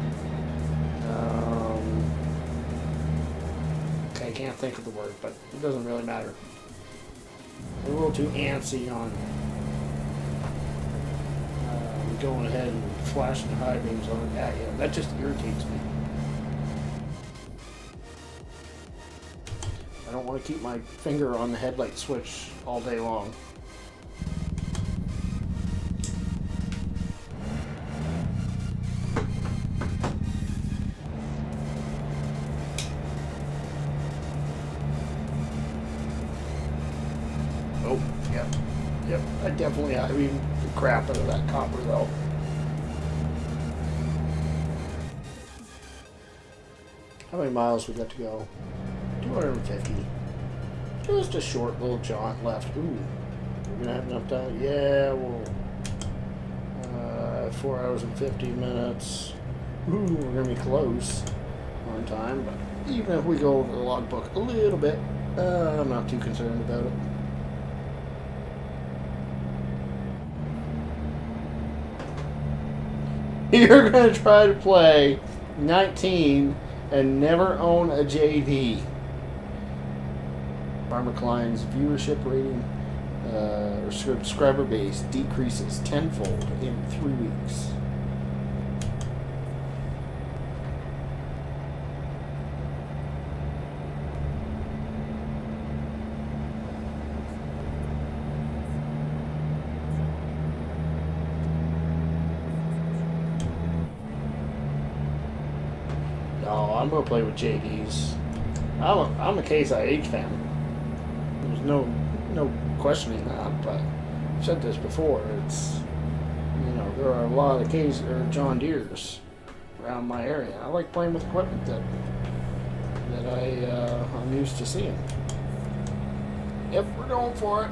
Okay, I can't think of the word, but it doesn't really matter. They're a little too antsy on going ahead and flashing high beams on it at you. That just irritates me. I don't want to keep my finger on the headlight switch all day long. Oh, yep. Yep, I definitely have eaten the crap out of that copper though. How many miles we got to go? 250. Just a short little jaunt left. Ooh, we're gonna have enough time. Yeah, we'll 4 hours and 50 minutes. Ooh, we're gonna be close on time, but even if we go over the logbook a little bit, I'm not too concerned about it. You're gonna try to play 19 and never own a JD. Farmer Klein's viewership rating or subscriber base decreases tenfold in 3 weeks. No, I'm gonna play with JDs. I'm a Case IH fan. There's no questioning that, but I've said this before. It's, you know, there are a lot of Case or John Deeres around my area. I like playing with equipment that I'm used to seeing. Yep, we're going for it.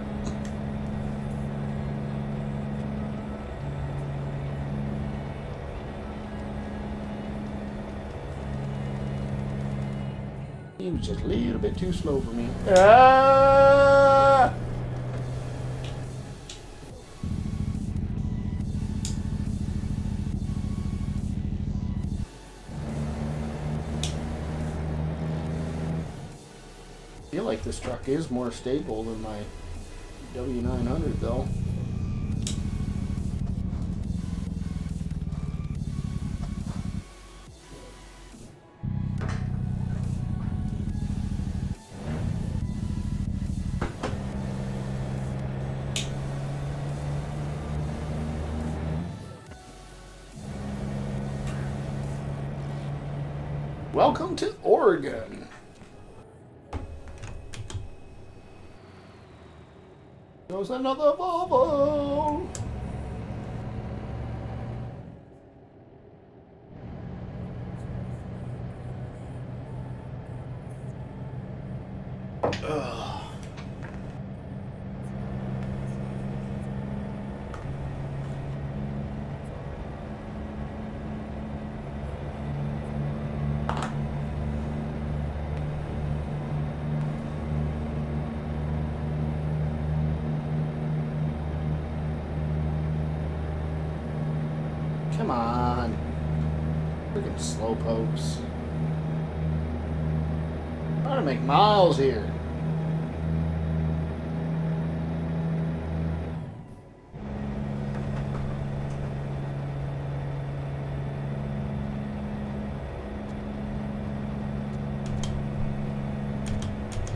He was just a little bit too slow for me. Ah! I feel like this truck is more stable than my W900 though. Welcome to Oregon. There's another Volvo. Ugh. Come on. Freaking slowpokes. Trying to make miles here.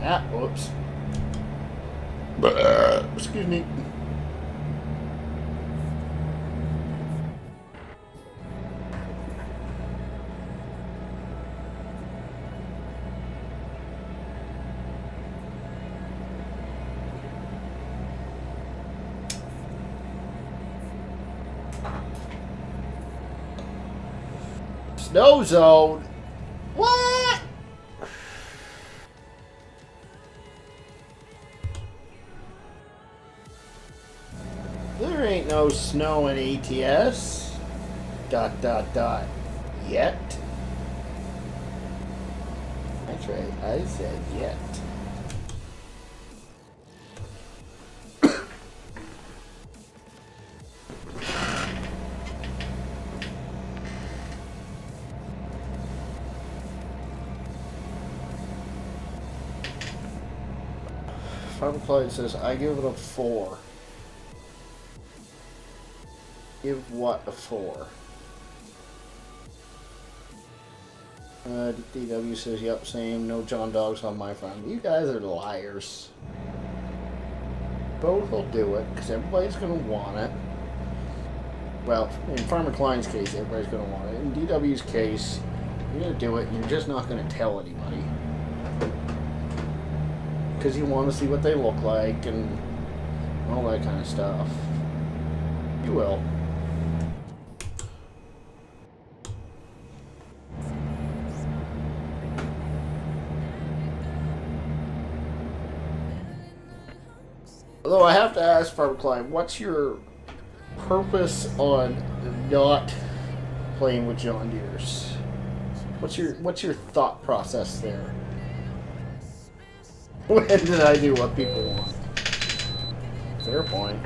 Ah, whoops. Excuse me. Snow zone? What? There ain't no snow in ATS. ... Yet. That's right, I said yet. Farmer Clyde says, I give it a 4. Give what a 4? DW says, yep, same. No John Dogs on my farm. You guys are liars. Both will do it, because everybody's going to want it. Well, in Farmer Klein's case, everybody's going to want it. In DW's case, you're going to do it, and you're just not going to tell anybody. Because you want to see what they look like and all that kind of stuff. You will. Although I have to ask Farmer Klein, what's your purpose on not playing with John Deere's? What's your thought process there? When did I do what people want? Fair point.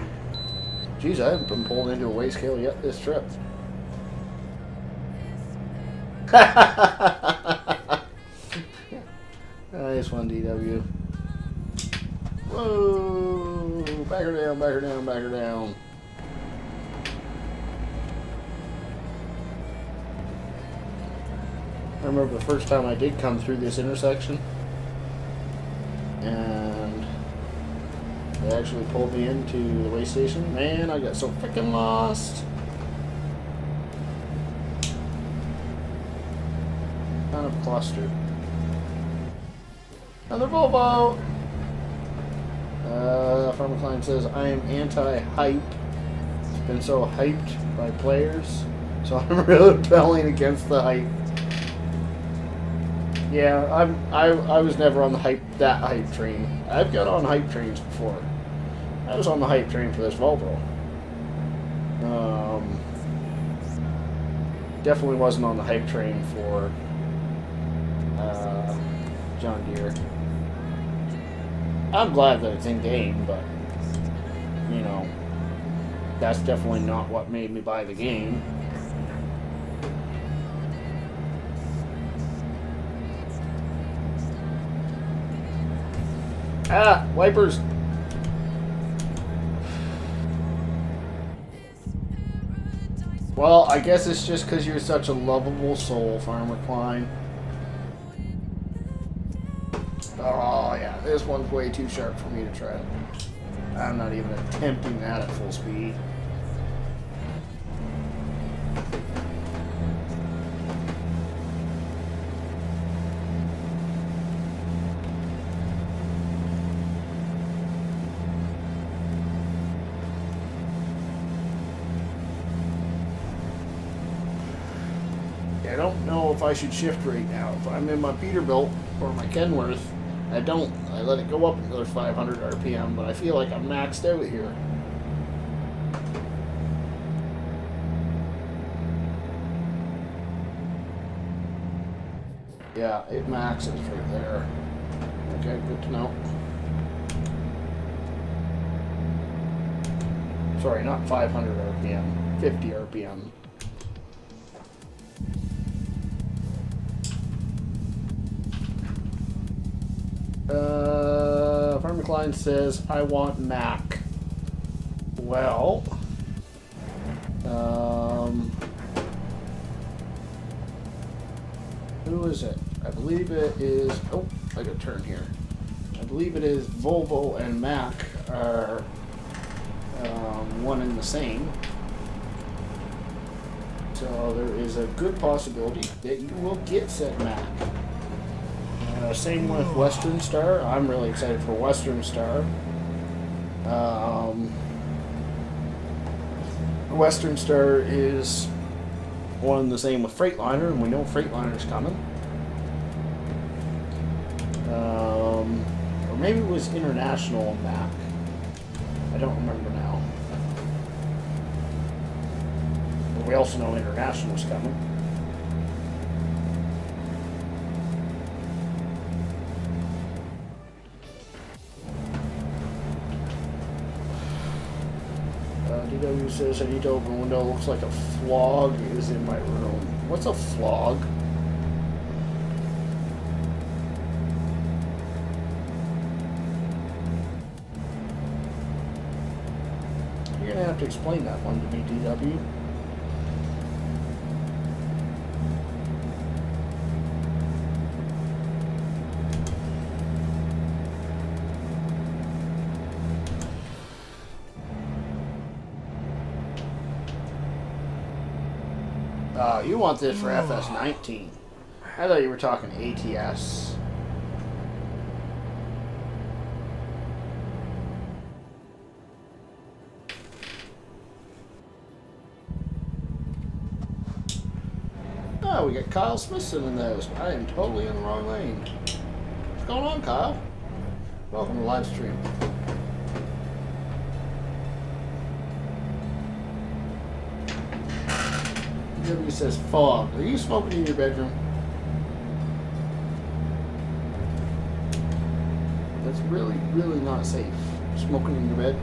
Jeez, I haven't been pulled into a weigh scale yet this trip. Nice one, DW. Whoa! Back her down, back her down, back her down. I remember the first time I did come through this intersection. And they actually pulled me into the weigh station. Man, I got so freaking lost. Kind of clustered. Another Volvo! Farmer Klein says, I am anti-hype. It's been so hyped by players, so I'm really rebelling against the hype. Yeah, I was never on that hype train. I've got on hype trains before. I was on the hype train for this Volvo. Definitely wasn't on the hype train for John Deere. I'm glad that it's in game, but you know, that's definitely not what made me buy the game. Ah, wipers. Well, I guess it's just because you're such a lovable soul, Farmer Klein. Oh, yeah, this one's way too sharp for me to try. I'm not even attempting that at full speed. I don't know if I should shift right now. If I'm in my Peterbilt or my Kenworth, I don't. I let it go up another 500 RPM, but I feel like I'm maxed out here. Yeah, it maxes right there. Okay, good to know. Sorry, not 500 RPM, 50 RPM. Farmer Klein says, I want Mac. Well, who is it? I believe it is, oh, I got a turn here. I believe it is Volvo and Mac are one and the same. So there is a good possibility that you will get said Mac. Same with Western Star. I'm really excited for Western Star. Western Star is one and the same with Freightliner, and we know Freightliner's coming. Or maybe it was International Mac. I don't remember now. But we also know International's coming. DW says, I need to open a window. Looks like a flog is in my room. What's a flog? You're going to have to explain that one to me, DW. You want this for FS19. I thought you were talking ATS. Oh, we got Kyle Smithson in those. I am totally in the wrong lane. What's going on, Kyle? Welcome to the live stream. He says fog. Are you smoking in your bedroom? That's really, really not safe. Smoking in your bed.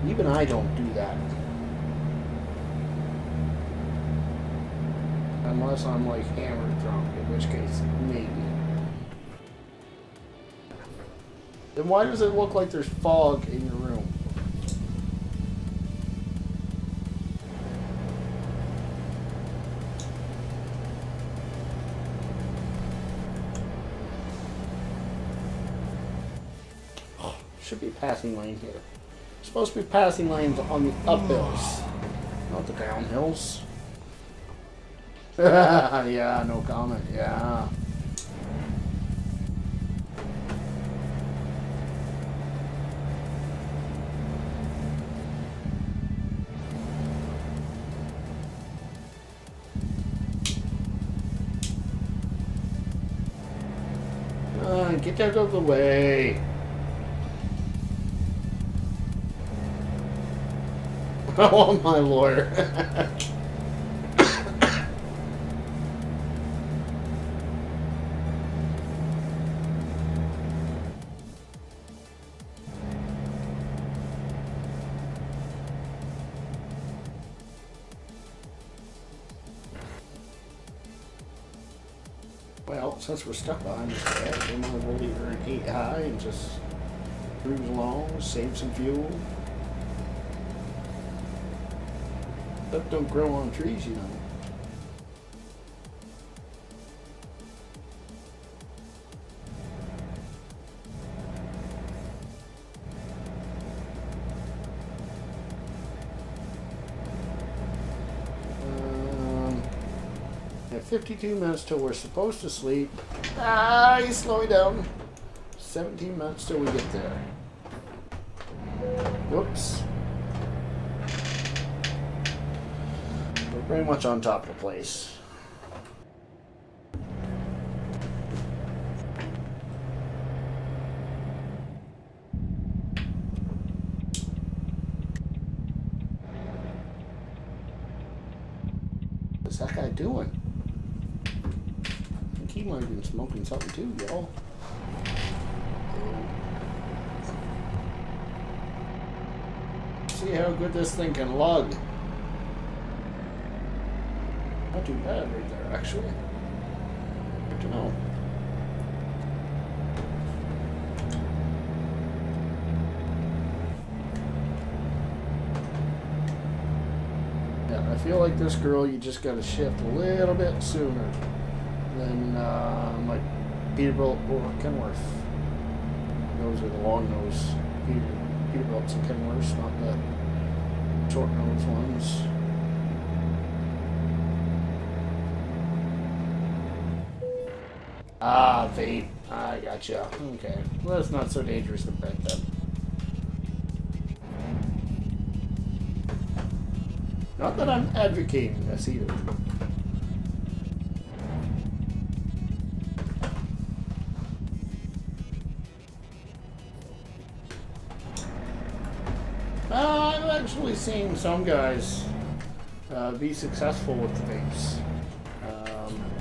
Even I don't do that. Unless I'm like hammered drunk, in which case, maybe. Then why does it look like there's fog in your room? Should be passing lane here. Supposed to be passing lanes on the uphills, not the downhills. Yeah, no comment. Yeah. Get out of the way. I want my lawyer. Well, since we're stuck behind this guy, we might as well leave her in 8 high and just cruise along, save some fuel. Stuff don't grow on trees, you know. Yeah, 52 minutes till we're supposed to sleep. Ah, he's slowing down. 17 minutes till we get there. Whoops. Pretty much on top of the place. What's that guy doing? I think he might have been smoking something too, y'all. See how good this thing can lug. Not too bad right there, actually. Good to know. Yeah, I feel like this girl, you just got to shift a little bit sooner than like Peterbilt or Kenworth. Those are the long nose Peterbilts and Kenworths, not the short nose ones. Ah, vape. I gotcha. Okay. Well, that's not so dangerous to break then. Not that I'm advocating this either. I've actually seen some guys be successful with the vapes.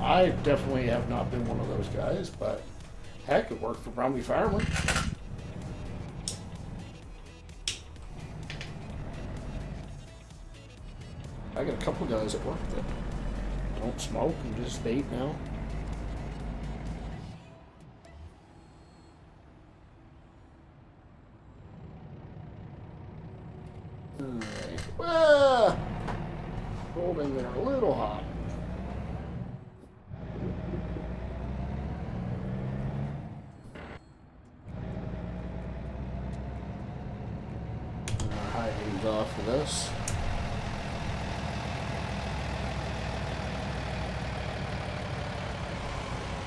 I definitely have not been one of those guys, but heck, it worked for Bromley Fireman. I got a couple guys at work that don't smoke and just vape now. Alright. Well, holding there a little hot. High beams off for this.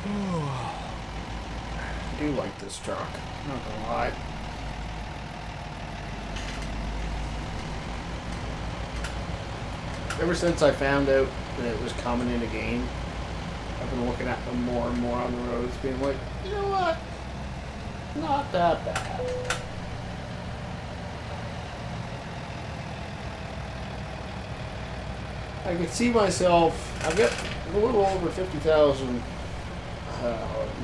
I do like this truck, not gonna lie. Ever since I found out that it was coming in a game, I've been looking at them more and more on the roads, being like, you know what? Not that bad. I can see myself, I've got a little over 50,000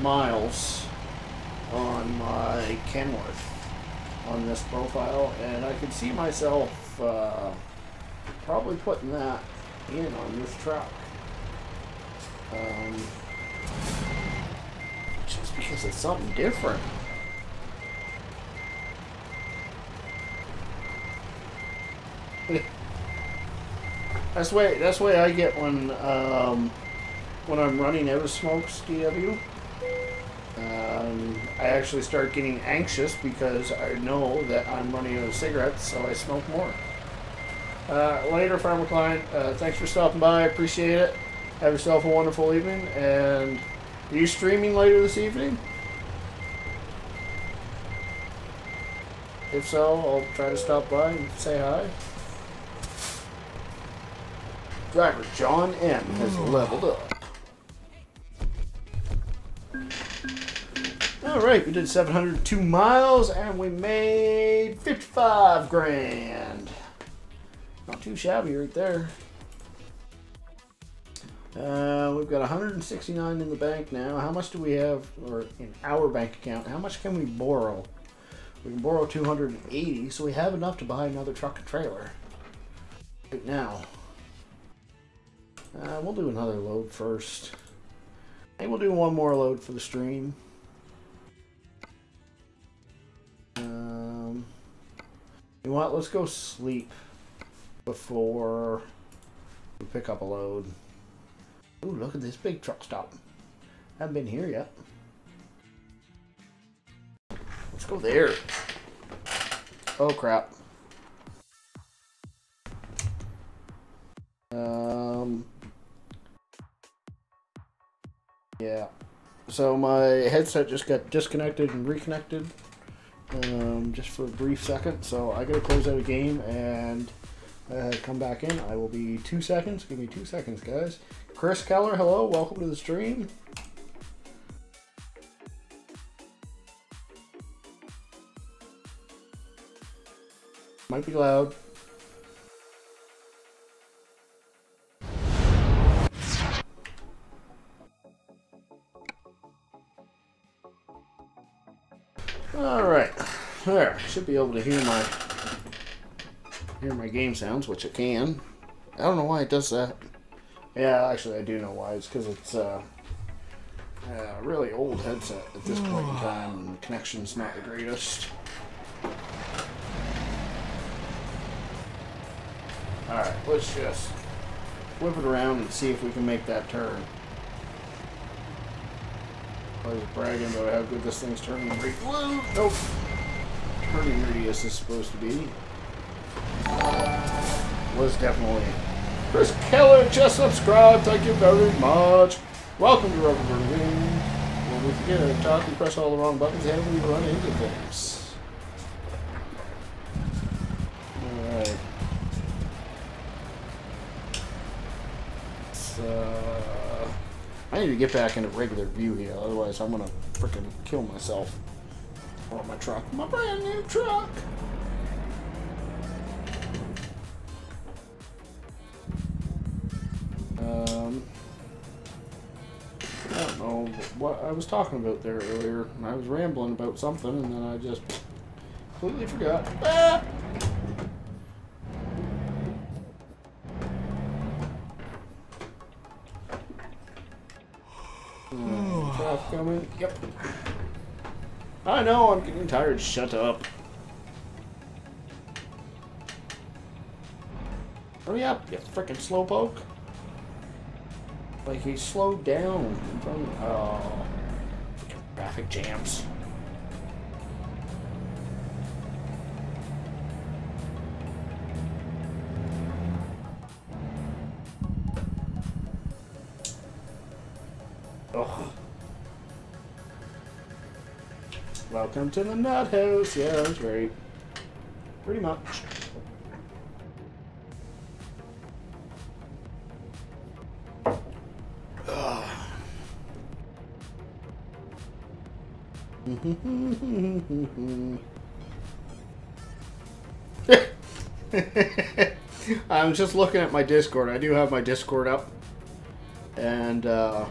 miles on my Kenworth on this profile, and I can see myself probably putting that in on this truck. Just because it's something different. That's the way I get when I'm running out of smokes, DW. I actually start getting anxious because I know that I'm running out of cigarettes, so I smoke more. Later, Farmer Client, thanks for stopping by. I appreciate it. Have yourself a wonderful evening. And are you streaming later this evening? If so, I'll try to stop by and say hi. Driver John M has leveled up. Alright, we did 702 miles and we made 55 grand. Not too shabby right there. We've got 169 in the bank now. How much do we have, or in our bank account, how much can we borrow? We can borrow 280, so we have enough to buy another truck and trailer. Right now. We'll do another load first. Maybe we'll do one more load for the stream. You know what? Let's go sleep before we pick up a load. Ooh, look at this big truck stop. Haven't been here yet. Let's go there. Oh crap. Yeah. So my headset just got disconnected and reconnected. Just for a brief second. So I gotta close out a game and come back in. I will be 2 seconds. Give me 2 seconds, guys. Chris Keller, hello. Welcome to the stream. Might be loud. Alright. There. Should be able to hear my game sounds, which I can. I don't know why it does that. Yeah, actually I do know why. It's because it's a really old headset at this point in time, and the connection's not the greatest. Alright, let's just flip it around and see if we can make that turn. I was bragging about how good this thing's turning rate. Whoa! Nope. Turning radius is supposed to be. Was definitely. Chris Keller just subscribed. Thank you very much. Welcome to Rubber Bird Wing. When we forget to talk and press all the wrong buttons and we run into things. Alright. I need to get back into regular view here, otherwise I'm gonna freaking kill myself. Or my truck. My brand new truck! I don't know what I was talking about there earlier. I was rambling about something and then I just completely forgot. Ah! Traffic coming. Yep. I know, I'm getting tired. Shut up. Hurry up, you frickin' slowpoke. Like he slowed down in front of me. Oh. Frickin' traffic jams. Ugh. Welcome to the nut house. Yeah, that's right. Pretty much. I'm just looking at my Discord. I do have my Discord up. And I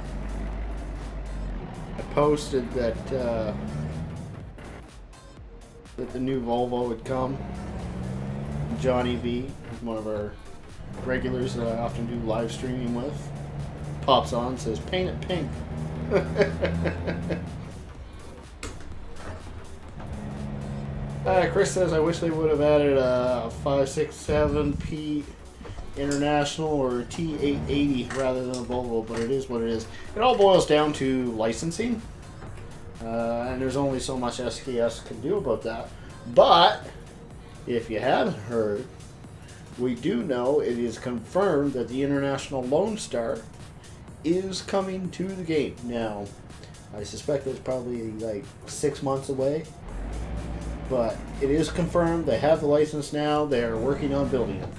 posted that that the new Volvo would come. Johnny V, one of our regulars that I often do live streaming with, pops on, says paint it pink. Chris says I wish they would have added a 567P International or T880 rather than a Volvo, but it is what it is. It all boils down to licensing. And there's only so much SCS can do about that. But, if you haven't heard, we do know it is confirmed that the International Lone Star is coming to the game. Now, I suspect it's probably like 6 months away. But it is confirmed. They have the license now. They are working on building it.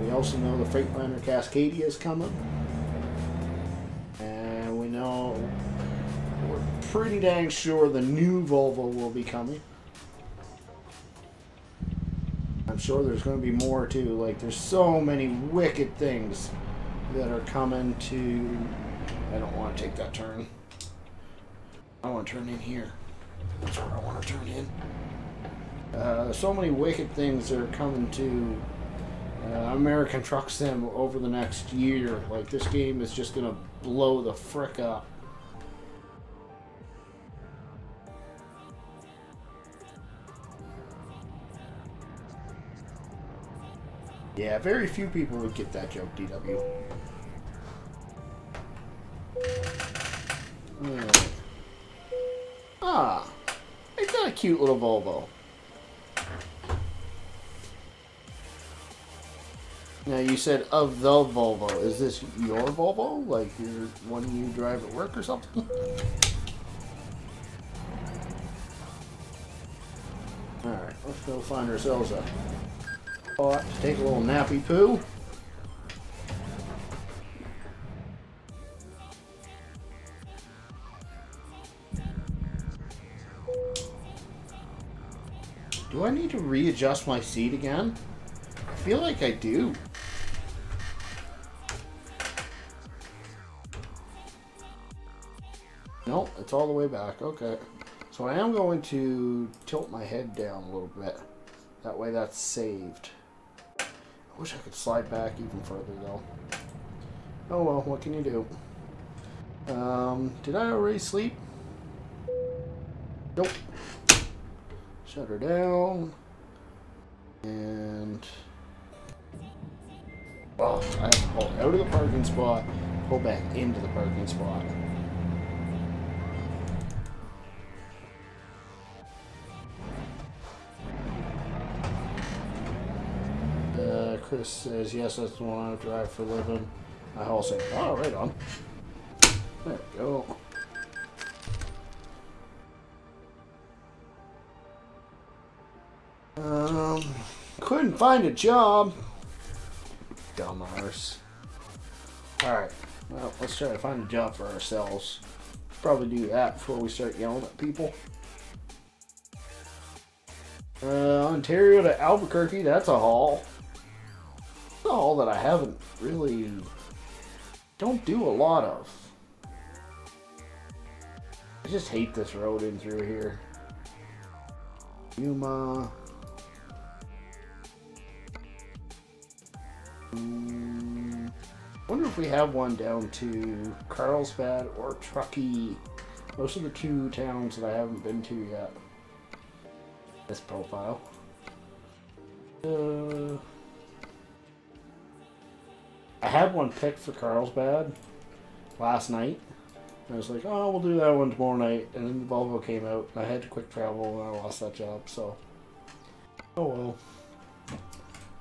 We also know the Freightliner Cascadia is coming. And we know, we're pretty dang sure the new Volvo will be coming. I'm sure there's going to be more too. Like, there's so many wicked things that are coming to... I don't want to take that turn. I want to turn in here. That's where I want to turn in. So many wicked things that are coming to American Truck Sim over the next year. Like, this game is just going to blow the frick up. Yeah, very few people would get that joke, DW. Ah, it's got a cute little Volvo. Now, you said of the Volvo. Is this your Volvo? Like your one you drive at work or something? Alright, let's We'll find ourselves a spot to take a little nappy poo. Do I need to readjust my seat again? I feel like I do. Nope, it's all the way back. Okay. So I am going to tilt my head down a little bit. That way that's saved. I wish I could slide back even further though. Oh well, what can you do? Did I already sleep? Nope. Shut her down. And... oh, I have to pull out of the parking spot, pull back into the parking spot. Chris says, yes, that's the one I drive for a living. I also say, oh, right on. There we go. Couldn't find a job. Dumb arse. Alright, well, let's try to find a job for ourselves. Probably do that before we start yelling at people. Ontario to Albuquerque, that's a haul. That's a haul that I haven't really... don't do a lot of. I just hate this road in through here. Yuma. Wonder if we have one down to Carlsbad or Truckee. Those are the two towns that I haven't been to yet. This profile. I had one picked for Carlsbad last night. I was like, oh, we'll do that one tomorrow night. And then the Volvo came out, and I had to quick travel, and I lost that job, so. Oh well.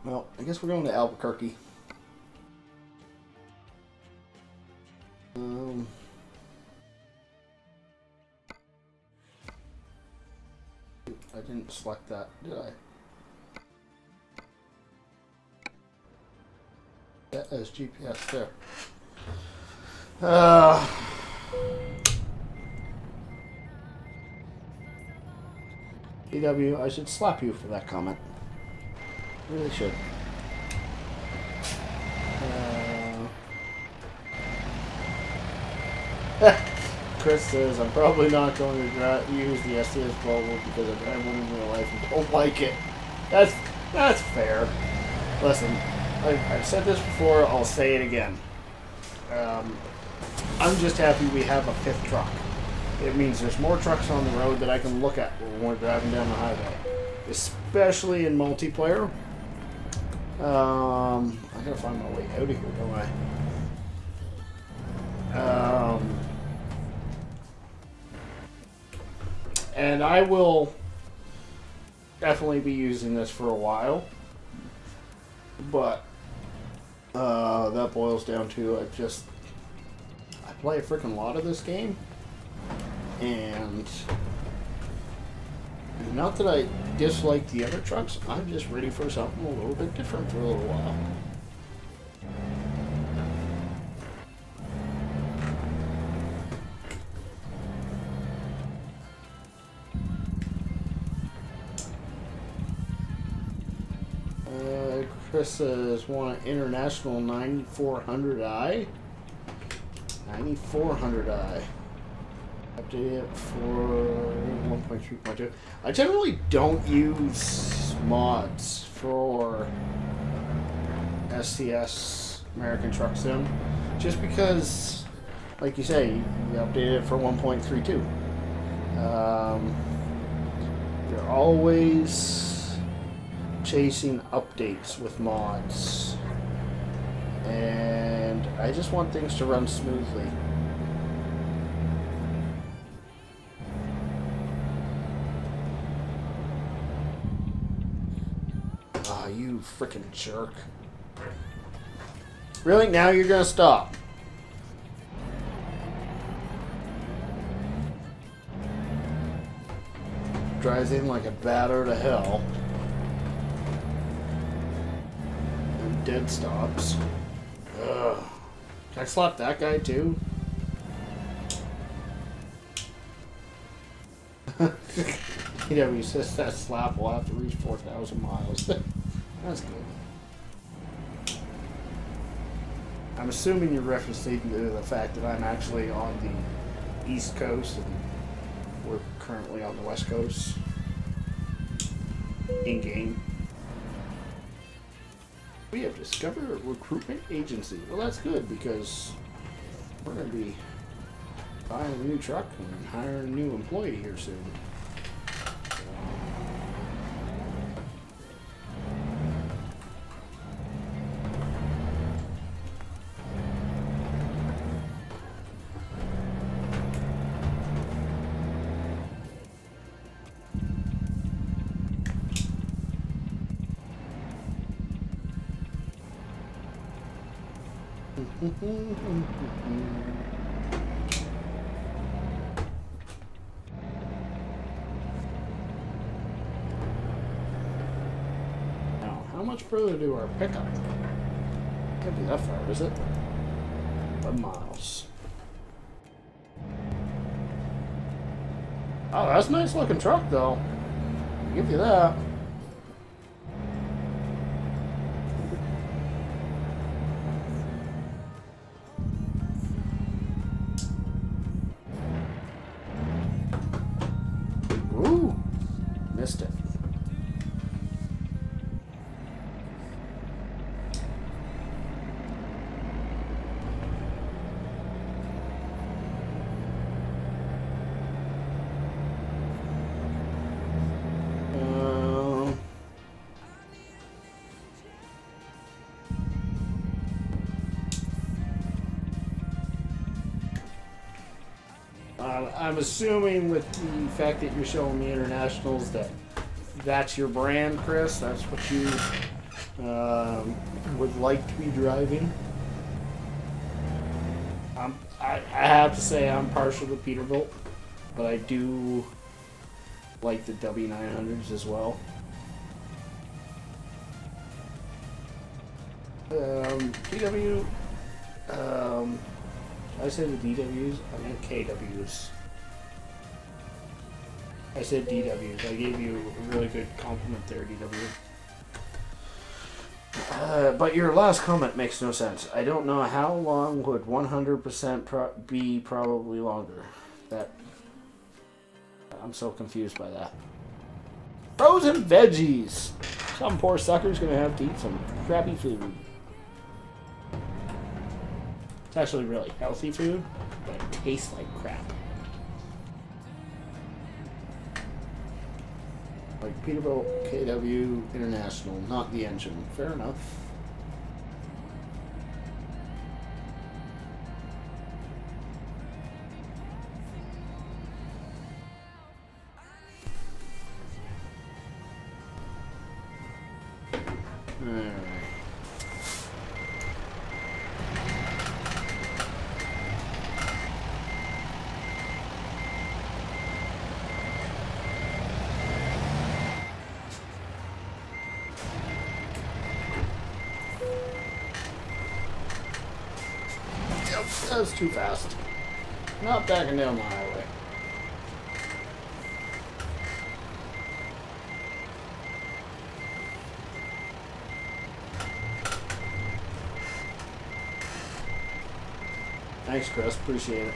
Well, I guess we're going to Albuquerque. I didn't select that, did I? That is GPS there. EW, I should slap you for that comment. I really should. Chris says, I'm probably not going to use the SCS Volvo because I drive one in real life and don't like it. That's fair. Listen, I've said this before, I'll say it again. I'm just happy we have a fifth truck. It means there's more trucks on the road that I can look at when we're driving down the highway. Especially in multiplayer. I gotta find my way out of here, don't I? And I will definitely be using this for a while. But that boils down to I play a freaking lot of this game. And not that I dislike the other trucks, I'm just ready for something a little bit different for a little while. Chris says, want an international 9400i? 9400i. Update it for 1.3.2. I generally don't use mods for SCS American Truck Sim, just because, like you say, you update it for 1.32. You're always chasing updates with mods, and I just want things to run smoothly. Ah, you freaking jerk. Really? Now you're gonna stop? Drives in like a bat out of hell. dead stops. Ugh. Can I slap that guy too? PW says that slap will have to reach 4,000 miles. That's good. I'm assuming you're referencing to the fact that I'm actually on the East Coast and we're currently on the West Coast. In-game. We have discovered a recruitment agency. Well, that's good because we're going to be buying a new truck and hiring a new employee here soon. Now, how much further to our pickup? Can't be that far, is it? 11 miles. Oh, that's a nice looking truck, though. I'll give you that. Ooh, missed it. I'm assuming with the fact that you're showing me internationals that that's your brand, Chris. That's what you would like to be driving. I have to say I'm partial to Peterbilt, but I do like the W900s as well. DW. I said the DWs. I meant KWs. I said DWs. I gave you a really good compliment there, DW. But your last comment makes no sense. I don't know how long would 100% be probably longer. That I'm so confused by that. Frozen veggies. Some poor sucker's gonna have to eat some crappy food. It's actually really healthy food, but it tastes like crap. Like Peterbilt KW International, not the engine. Fair enough. Alright. That was too fast. Not backing down the highway. Thanks, Chris. Appreciate it.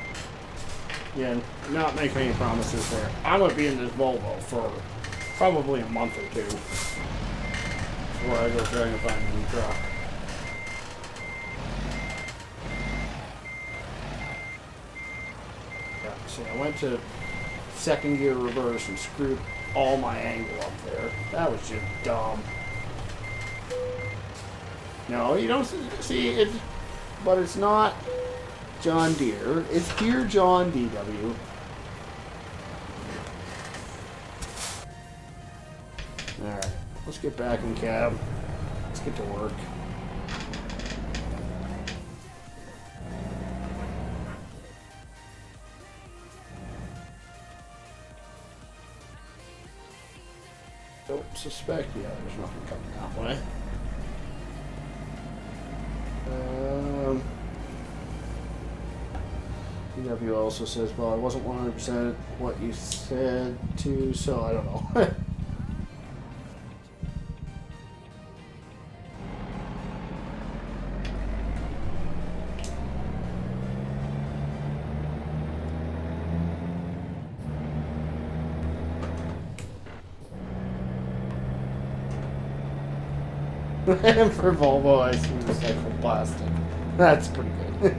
Yeah, not making any promises there. I'm going to be in this Volvo for probably a month or two before I go trying to find a new truck. See, I went to second gear reverse and screwed all my angle up there. That was just dumb. No, you don't see it, but it's not John Deere. It's Dear John DW. Alright, let's get back in cab. Let's get to work. Don't suspect, yeah, there's nothing coming that way. W also says, well, I wasn't 100% what you said to, so I don't know. And for Volvo, I see recycled plastic. That's pretty good.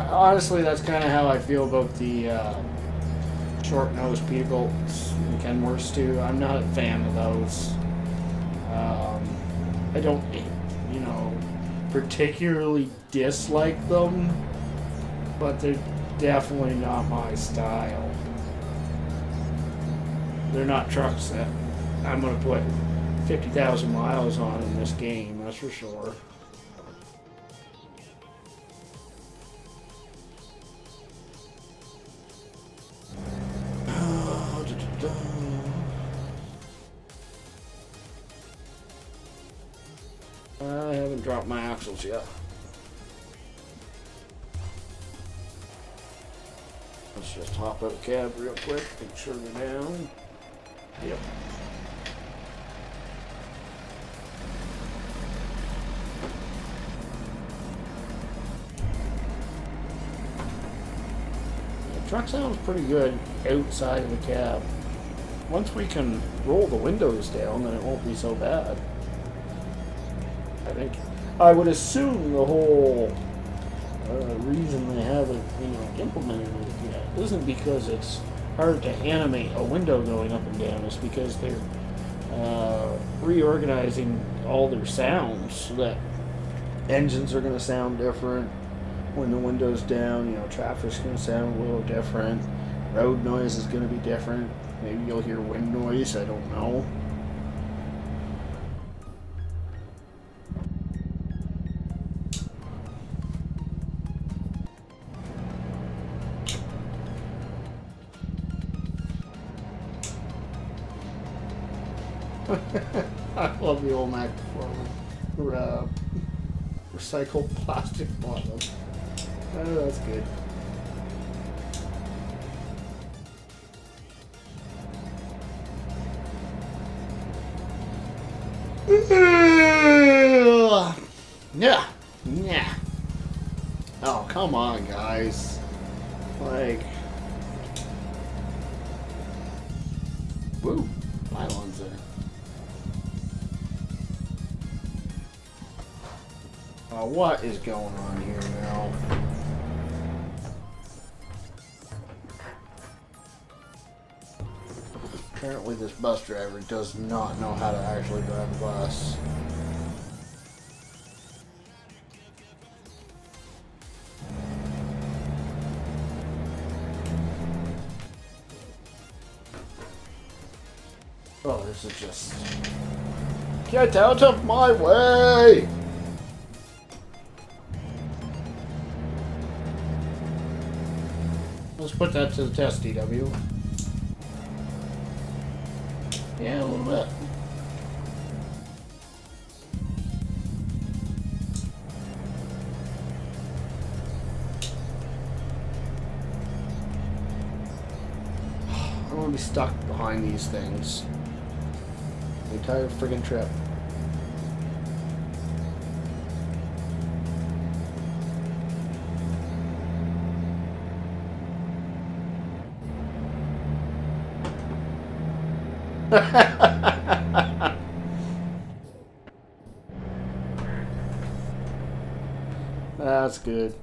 Honestly, that's kind of how I feel about the short-nosed Peterbilts and Kenworths too. I'm not a fan of those. I don't, you know, particularly dislike them, but they're definitely not my style. They're not trucks that I'm going to put 50,000 miles on in this game, that's for sure. I haven't dropped my axles yet. Let's just hop out of the cab real quick, make sure they're down. Yep. The truck sounds pretty good outside of the cab. Once we can roll the windows down, then it won't be so bad. I think, I would assume the whole reason they haven't, you know, implemented it yet isn't because it's hard to animate a window going up and down. It's because they're reorganizing all their sounds so that engines are going to sound different when the window's down. You know, traffic's going to sound a little different. Road noise is going to be different. Maybe you'll hear wind noise. I don't know. I love the old Mac Performer recycled plastic bottom. Oh, that's good. Yeah. Yeah. Oh, come on, guys. Like, woo, pylons there. What is going on here now? Apparently this bus driver does not know how to actually drive a bus. Oh, this is just... Get out of my way! Let's put that to the test, DW. Yeah, a little bit. I'm gonna be stuck behind these things the entire friggin' trip. That's good.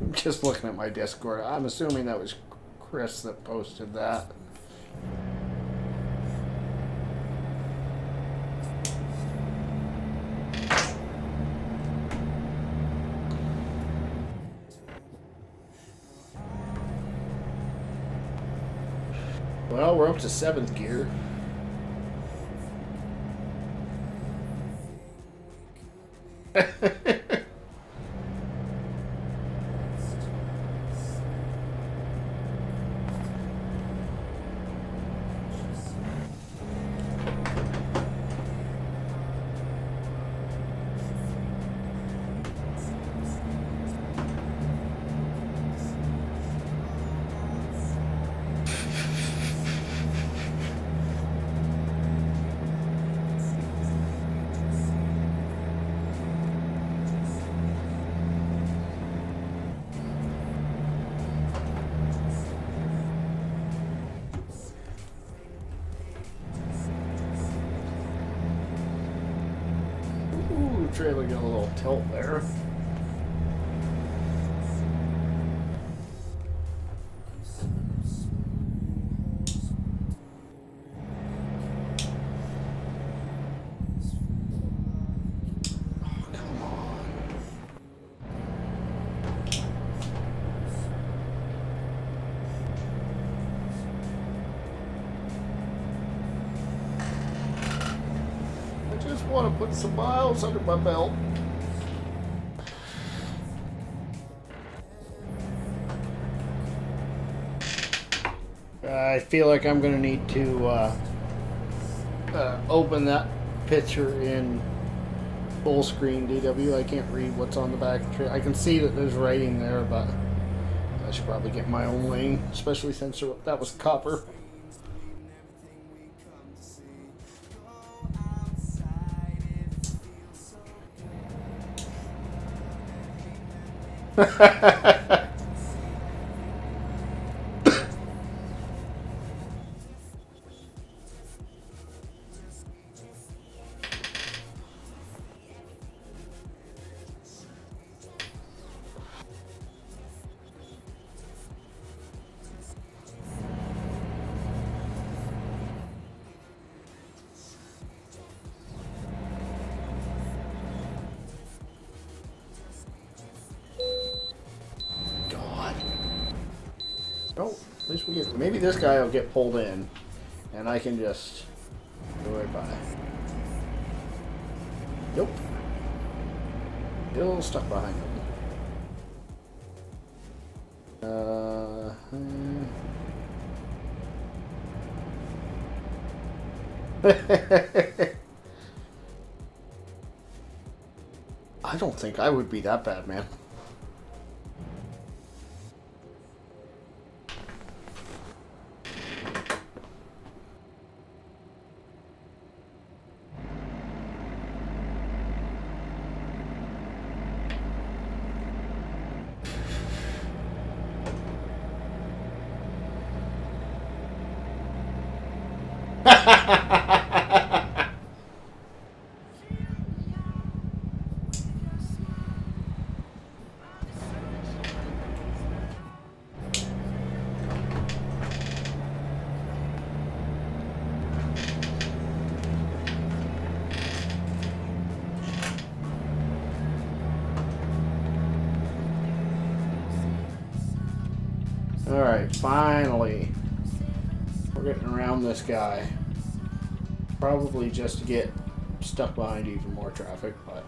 I'm just looking at my Discord. I'm assuming that was Chris that posted that. Well, we're up to 7th gear. trailer get a little tilt there. Want to put some miles under my belt. I feel like I'm going to need to open that picture in full screen DW. I can't read what's on the back of the trailer. I can see that there's writing there, but I should probably get my own lane, especially since that was copper. Oh, at least we get. Maybe this guy will get pulled in, and I can just go right by. Nope. Get a little stuck behind him. I don't think I would be that bad, man. Alright, finally. We're getting around this guy. Probably just to get stuck behind even more traffic, but...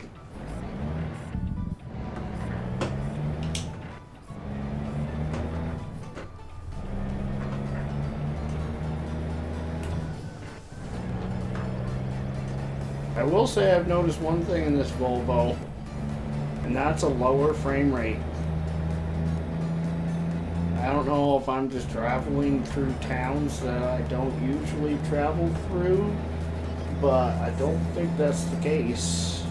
I will say I've noticed one thing in this Volvo, and that's a lower frame rate. I don't know if I'm just traveling through towns that I don't usually travel through, but I don't think that's the case.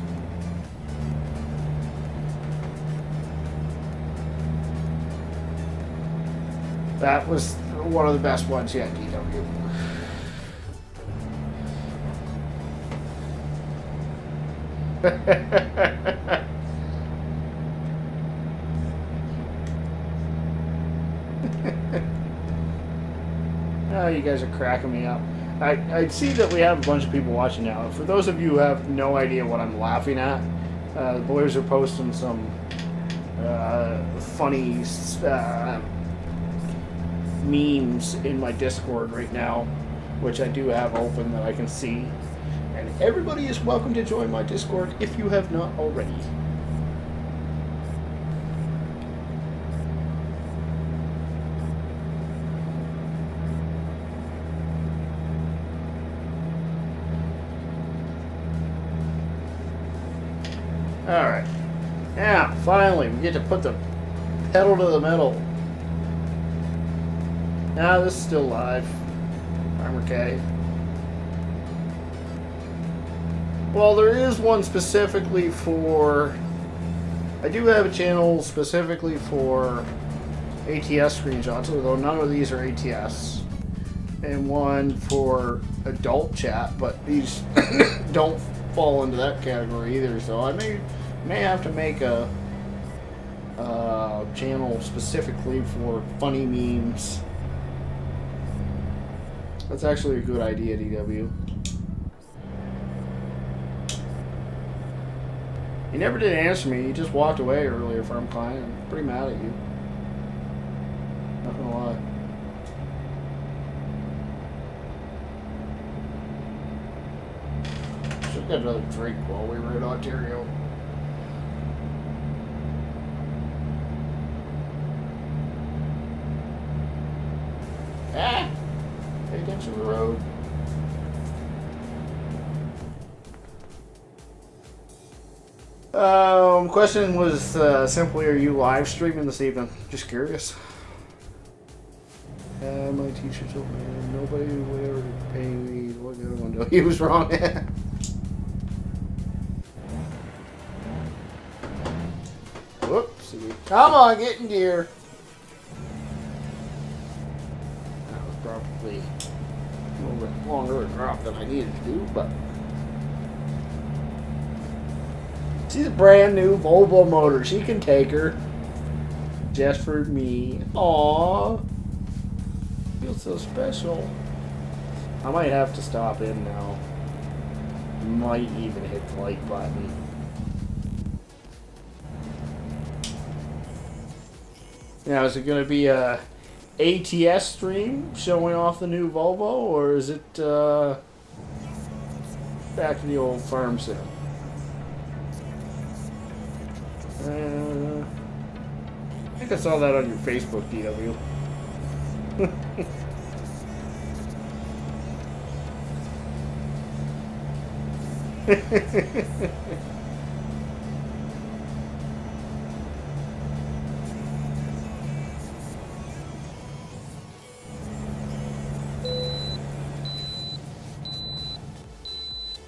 That was one of the best ones yet, DW. Oh, you guys are cracking me up. I see that we have a bunch of people watching now. For those of you who have no idea what I'm laughing at, the boys are posting some funny memes in my Discord right now, which I do have open that I can see. And everybody is welcome to join my Discord if you have not already. Alright, now finally we get to put the pedal to the metal. Now this is still live. Armor K. Well, there is one specifically for... I do have a channel specifically for ATS screenshots, although none of these are ATS. And one for adult chat, but these don't fall into that category either. So I may have to make a channel specifically for funny memes. That's actually a good idea, DW. He never did answer me. He just walked away earlier, Farm Client. I'm pretty mad at you. Not gonna lie. Should've got another drink while we were in Ontario. Ah! Pay attention to the road. Question was simply, are you live streaming this evening? Just curious. My teacher told me nobody would ever pay me to look out the window. He was wrong. Whoops. Come on, get in gear. That was probably a little bit longer a drop than I needed to do, but she's a brand new Volvo motor. She can take her. Just for me. Aww. Feels so special. I might have to stop in now. Might even hit the like button. Now, is it going to be a ATS stream showing off the new Volvo, or is it back to the old farm sim? I think I saw that on your Facebook, DW.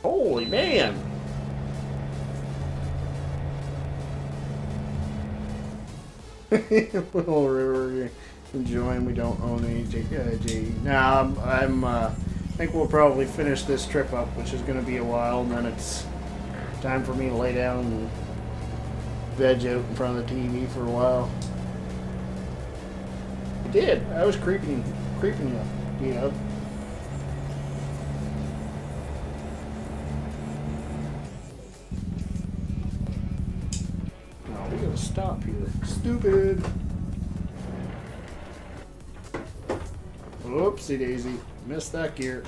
Holy man! Little river enjoying. We don't own any J. Nah, I think we'll probably finish this trip up, which is going to be a while, and then it's time for me to lay down and veg out in front of the TV for a while. I did. I was creeping you know. We gotta stop here. Stupid. Whoopsie daisy. Missed that gear.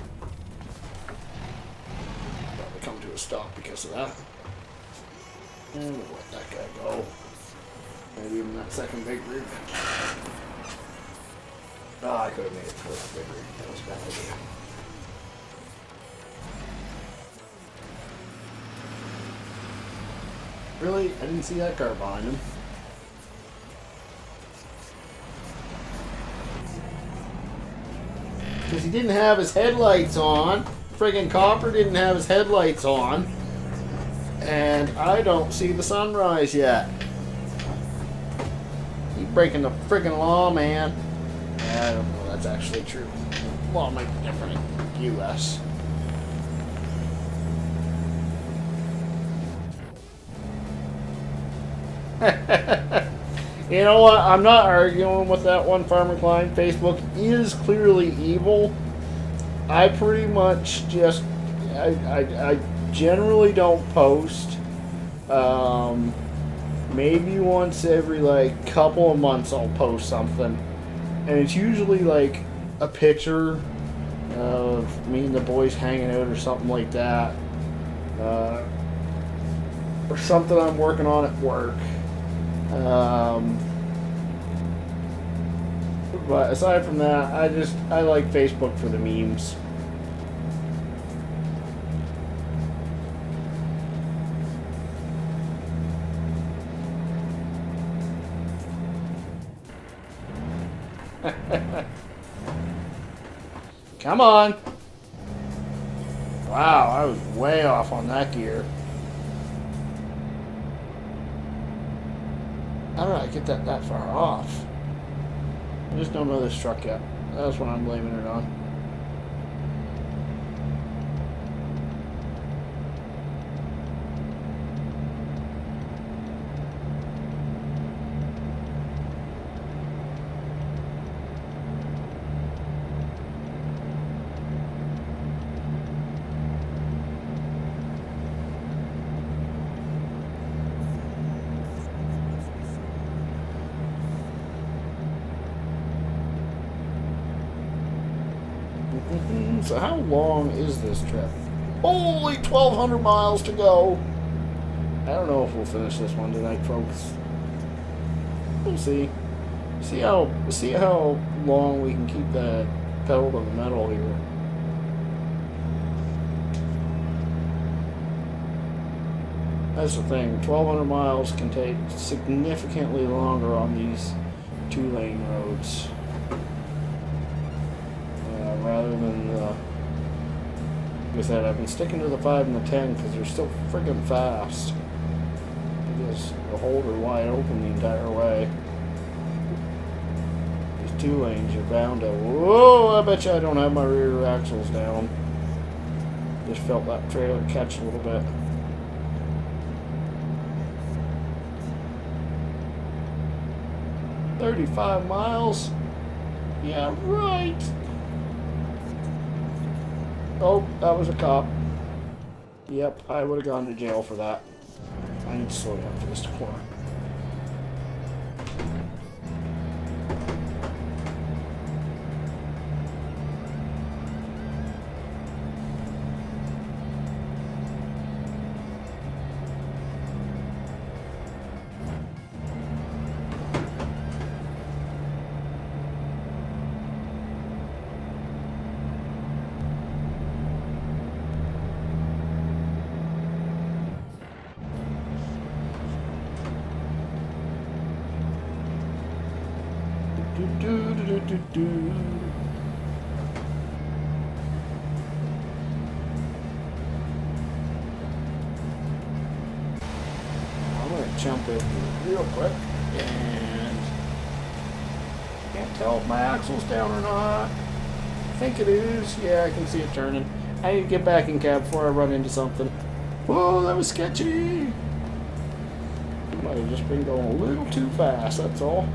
Probably come to a stop because of that. And we'll let that guy go. Maybe even that second big rig. Oh, I could have made it for that big rig. That was a bad idea. Really? I didn't see that car behind him. Because he didn't have his headlights on. Friggin' Copper didn't have his headlights on. And I don't see the sunrise yet. He's breaking the friggin' law, man. I don't know if that's actually true. The law might be different in the US. You know what? I'm not arguing with that one, Farmer Klein. Facebook is clearly evil. I pretty much just... I generally don't post. Maybe once every, like, couple of months I'll post something. And it's usually, like, a picture of me and the boys hanging out or something like that. Or something I'm working on at work. But aside from that, I like Facebook for the memes. Come on. Wow, I was way off on that gear. How did I get that far off? I just don't know this truck yet. That's what I'm blaming it on. So how long is this trip? Only 1,200 miles to go. I don't know if we'll finish this one tonight, folks. We'll see. See how long we can keep that pedal to the metal here. That's the thing. 1,200 miles can take significantly longer on these 2-lane roads. Rather than like I said, I've been sticking to the 5 and the 10 because they're still friggin' fast. You just hold her wide open the entire way. These 2 lanes, you're bound to. Whoa! I bet you I don't have my rear axles down. Just felt that trailer catch a little bit. $35 miles. Yeah, right. Oh, that was a cop. Yep, I would have gone to jail for that. I need to slow down for this corner. I'm gonna jump in real quick and can't tell if my axle's down or not. I think it is. Yeah, I can see it turning. I need to get back in cab before I run into something. Whoa, that was sketchy. Might have just been going a little too fast, that's all.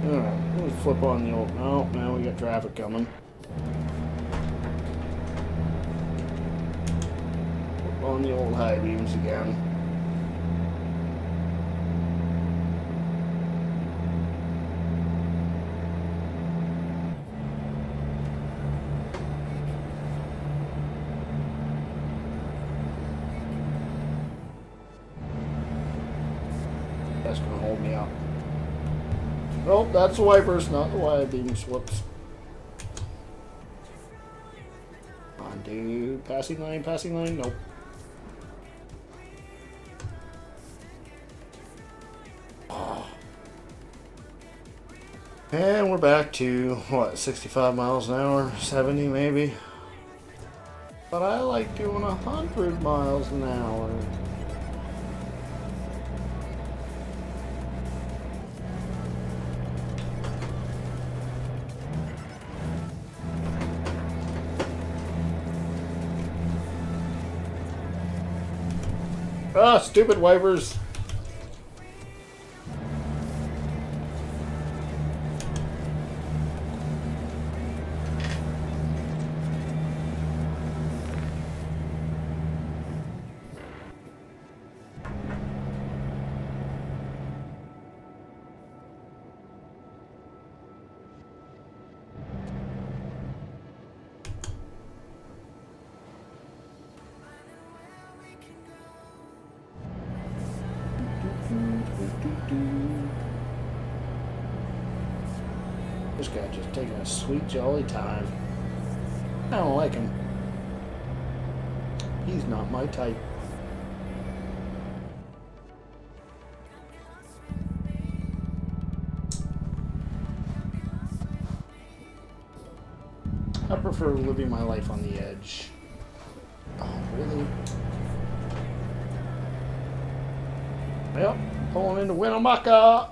Alright, let's flip on the old. Oh, now we got traffic coming. Flip on the old high beams again. That's gonna hold me up. Nope, that's the wipers, not the wide beams. Whoops. Come on, dude. Passing lane, passing lane. Nope. Oh. And we're back to, what, 65 miles an hour? 70 maybe? But I like doing 100 miles an hour. Ah, stupid wipers. This guy just taking a sweet jolly time. I don't like him. He's not my type. I prefer living my life on the edge. Oh, really? Yep, pulling into Winnemucca.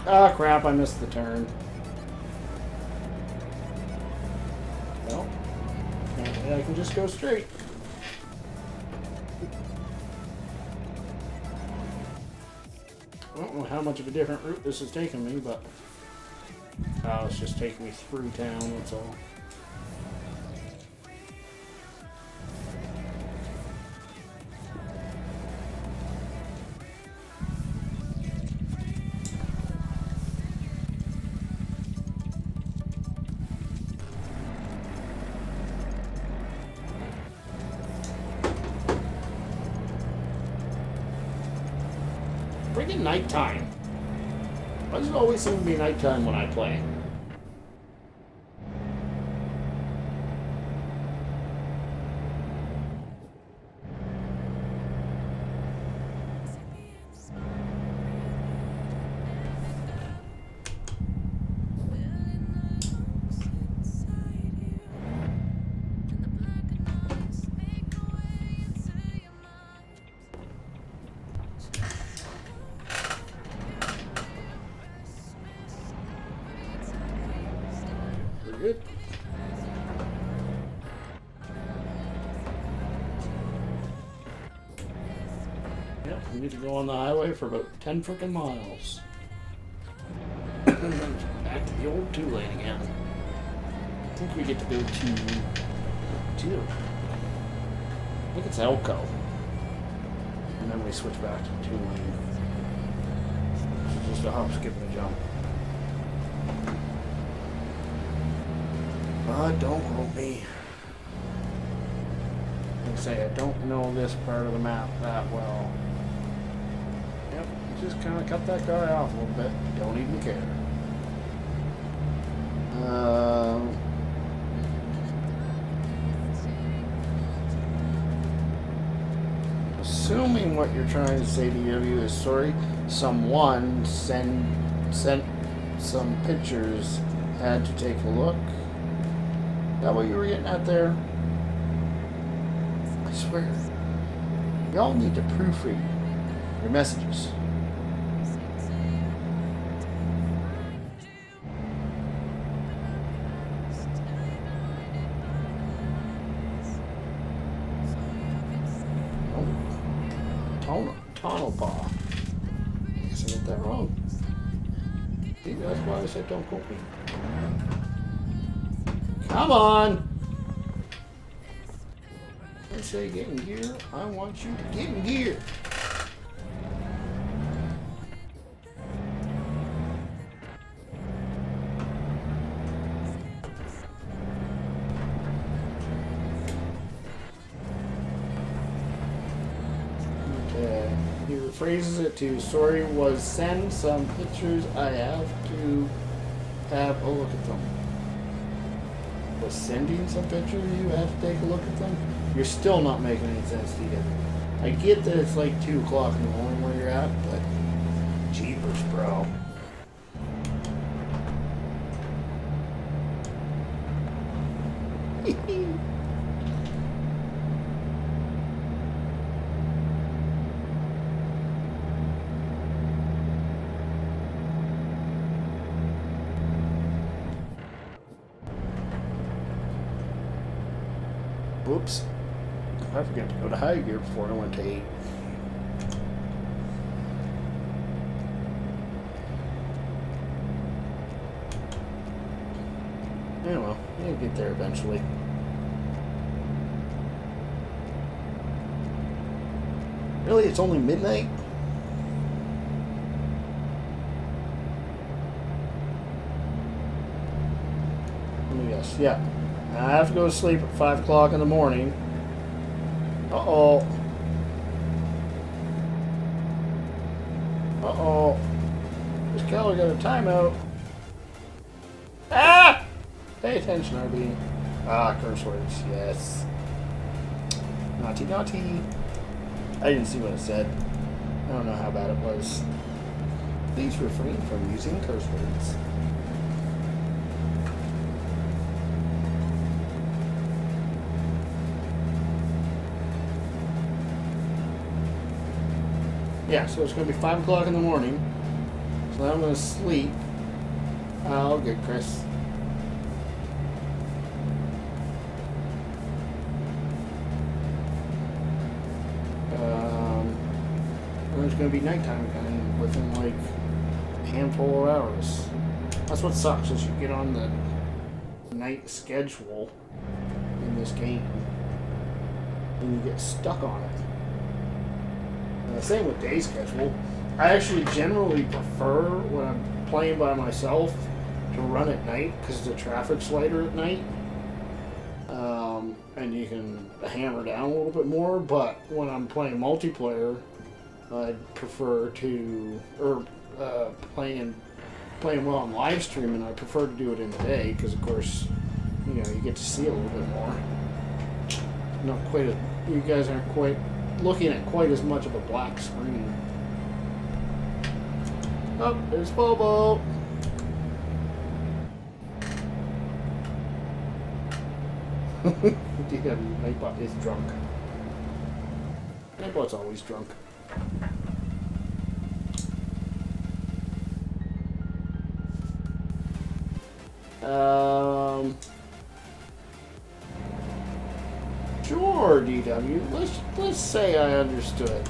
Ah, crap, I missed the turn. can just go straight. I don't know how much of a different route this is taking me, but it's just taking me through town, that's all. Friggin' nighttime. Why does it always seem to be nighttime when I play? Good. Yep, we need to go on the highway for about 10 frickin' miles. And then back to the old 2-lane again. I think we get to go to 2. I think it's Elko. And then we switch back to 2-lane. It's just a hop, skip, and a jump. Don't quote me. Like I say, I don't know this part of the map that well. Yep, just kind of cut that guy off a little bit. Don't even care. Assuming what you're trying to say to you is, sorry, someone sent some pictures, had to take a look. Is that what you were getting at there? I swear. Y'all need to proofread your messages. Oh, Tonopah. I guess I got that wrong. See, that's why I said don't quote me. Come on! I say get in gear. I want you to get in gear. Okay. He rephrases it to, sorry, was send some pictures. I have to have a look at them. Was sending some pictures, you have to take a look at them. You're still not making any sense to you. I get that it's like 2 o'clock in the morning where you're at, but jeepers, bro. Whoops. I forgot to go to high gear before I went to 8. Yeah, well, you'll get there eventually. Really? It's only midnight? Let me guess. Yeah. I have to go to sleep at 5 o'clock in the morning. Uh-oh. Uh-oh. This Keller got a timeout. Ah! Pay attention, RB. Ah, curse words. Yes. Naughty, naughty. I didn't see what it said. I don't know how bad it was. Please refrain from using curse words. Yeah, so it's going to be 5 o'clock in the morning. So I'm going to sleep. Oh, good, Chris. then it's going to be nighttime again within like a handful of hours. That's what sucks, is you get on the night schedule in this game and you get stuck on it. And the same with day schedule. I actually generally prefer, when I'm playing by myself, to run at night because the traffic's lighter at night. And you can hammer down a little bit more, but when I'm playing multiplayer, I'd prefer to, or playing while I'm live streaming, I prefer to do it in the day because, of course, you know, you get to see a little bit more. Not quite as, you guys aren't quite looking at quite as much of a black screen. Oh, there's Bobo. Nightbot is drunk. Nightbot's always drunk. Sure, DW. Let's say I understood.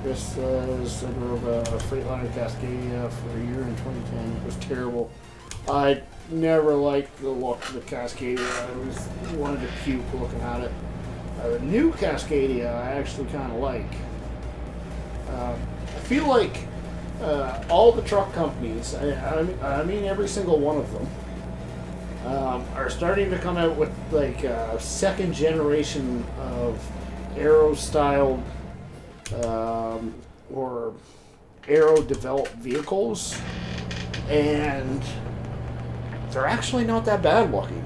Chris says I drove a Freightliner Cascadia for a year in 2010. It was terrible. I never liked the look of the Cascadia. I wanted to puke looking at it. The new Cascadia I actually kind of like. I feel like all the truck companies, I mean every single one of them, are starting to come out with like a second generation of aero-styled or aero-developed vehicles, and they're actually not that bad looking.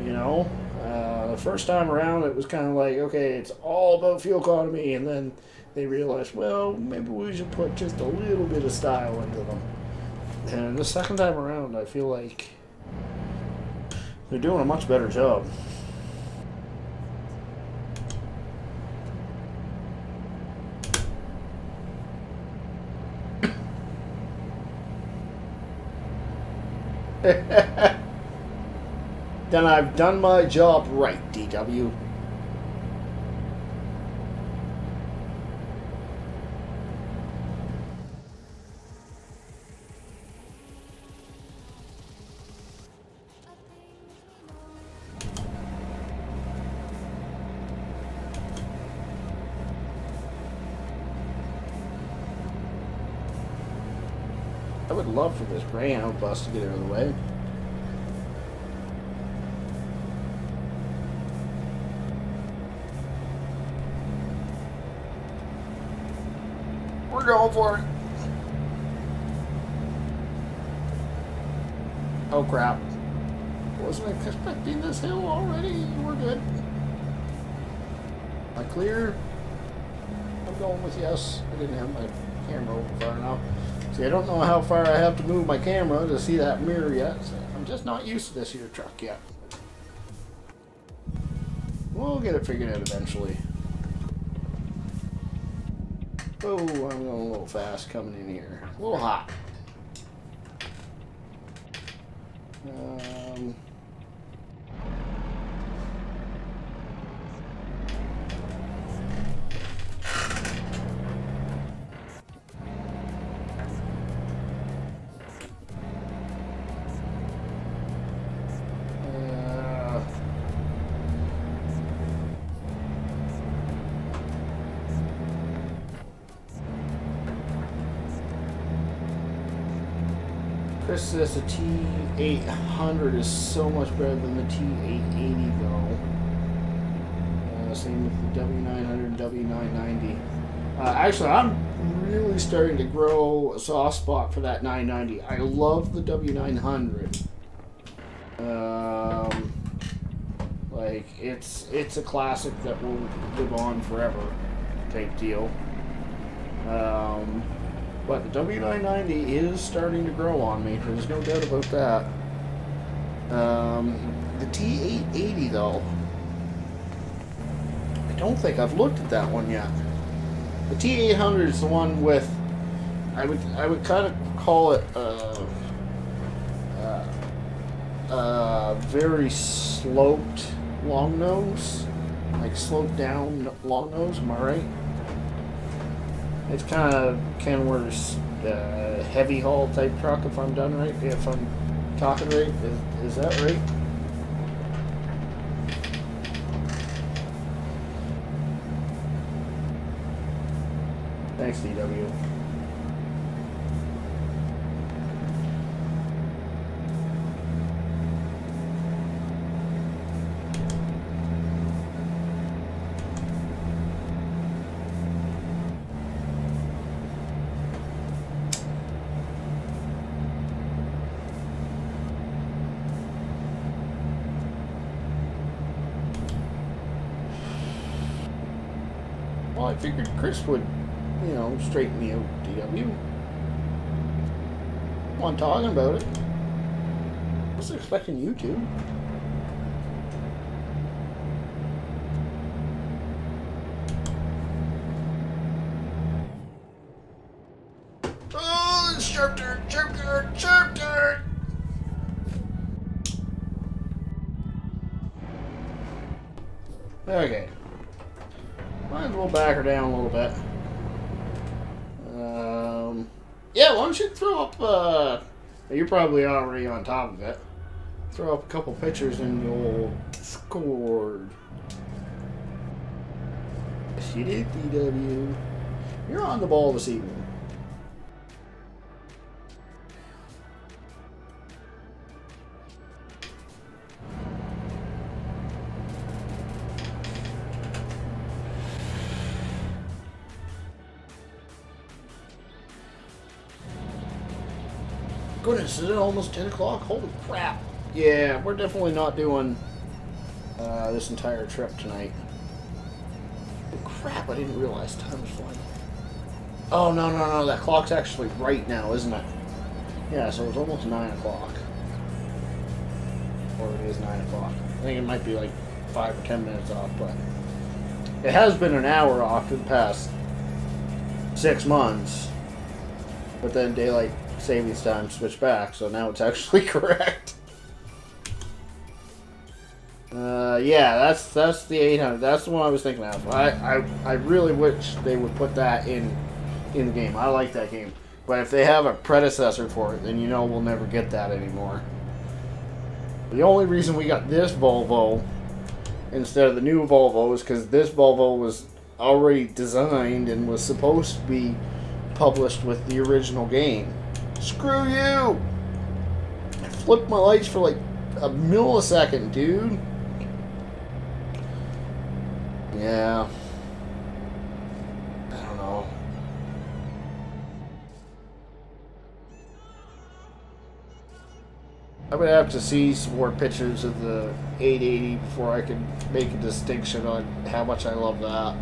You know, the first time around it was kind of like, okay, it's all about fuel economy, and then they realized, well, maybe we should put just a little bit of style into them. And the second time around, I feel like they're doing a much better job. Then I've done my job right, DW. I would love for this Greyhound bus to get out of the way. We're going for it. Oh crap. Wasn't expecting this hill already. We're good. Am I clear? I'm going with yes. I didn't have my camera over far enough. See, I don't know how far I have to move my camera to see that mirror yet. So I'm just not used to this here truck yet. We'll get it figured out eventually. Oh, I'm going a little fast coming in here. A little hot. Chris says the T800 is so much better than the T880 though. Same with the W900 and W990. Actually, I'm really starting to grow a soft spot for that 990. I love the W900. Like it's a classic that will live on forever type deal. But the W990 is starting to grow on me. There's no doubt about that. The T880 though, I don't think I've looked at that one yet. The T800 is the one with, I would kind of call it very sloped long nose. Like sloped down long nose, am I right? It's kind of Kenworth's heavy haul type truck, if I'm done right, if I'm talking right. Is that right? Thanks, DW. Well, I figured Chris would, you know, straighten me out, DW. I'm talking about it. I was expecting you to. Oh, sharp turn, sharp turn, sharp turn! Okay. Might as well back her down a little bit. Yeah, why don't you throw up, you're probably already on top of it. Throw up a couple pictures in the old Discord. Yes, you did, DW. You're on the ball this evening. Goodness, is it almost 10 o'clock? Holy crap. Yeah, we're definitely not doing this entire trip tonight. Oh, crap, I didn't realize time was flying. Oh, no, that clock's actually right now, isn't it? Yeah, so it's almost 9 o'clock. Or it is 9 o'clock. I think it might be like 5 or 10 minutes off, but it has been an hour off for the past 6 months. But then daylight savings time switched back, so now it's actually correct. Yeah, that's the 800. That's the one I was thinking of. I really wish they would put that in the game. I like that game, but if they have a predecessor for it, then you know we'll never get that anymore. The only reason we got this Volvo instead of the new Volvo is because this Volvo was already designed and was supposed to be published with the original game. Screw you! I flipped my lights for like a millisecond, dude. Yeah. I don't know. I would have to see some more pictures of the 880 before I could make a distinction on how much I love that.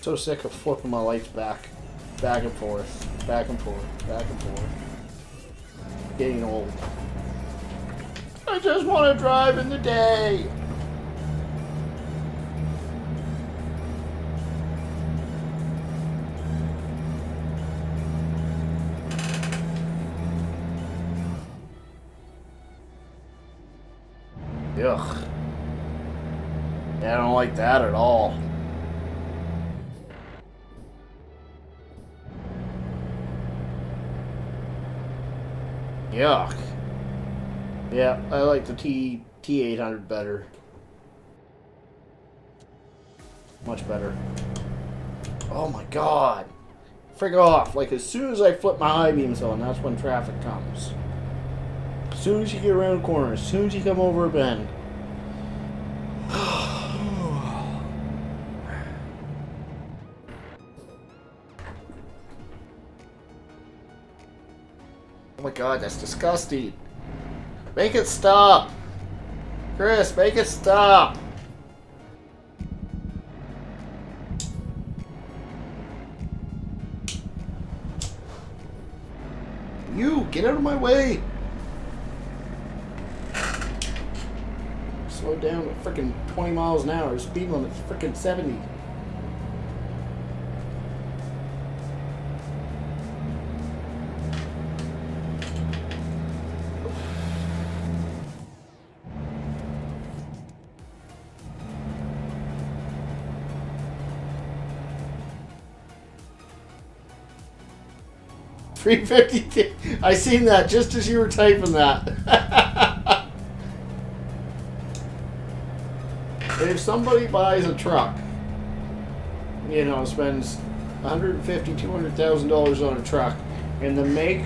So sick of flipping my lights back and forth, back and forth, back and forth. Getting old. I just want to drive in the day. Ugh. Yeah, I don't like that at all. Yuck. Yeah, I like the T800 better. Much better. Oh my god. Frig off. Like, as soon as I flip my high beams on, that's when traffic comes. As soon as you get around the corner, as soon as you come over a bend. my god, that's disgusting. Make it stop. Chris, make it stop. You, get out of my way. Slow down at freaking 20 miles an hour. Speed limit's freaking 70. $350. I seen that just as you were typing that. If somebody buys a truck, you know, spends $150,000, $200,000 on a truck, and the make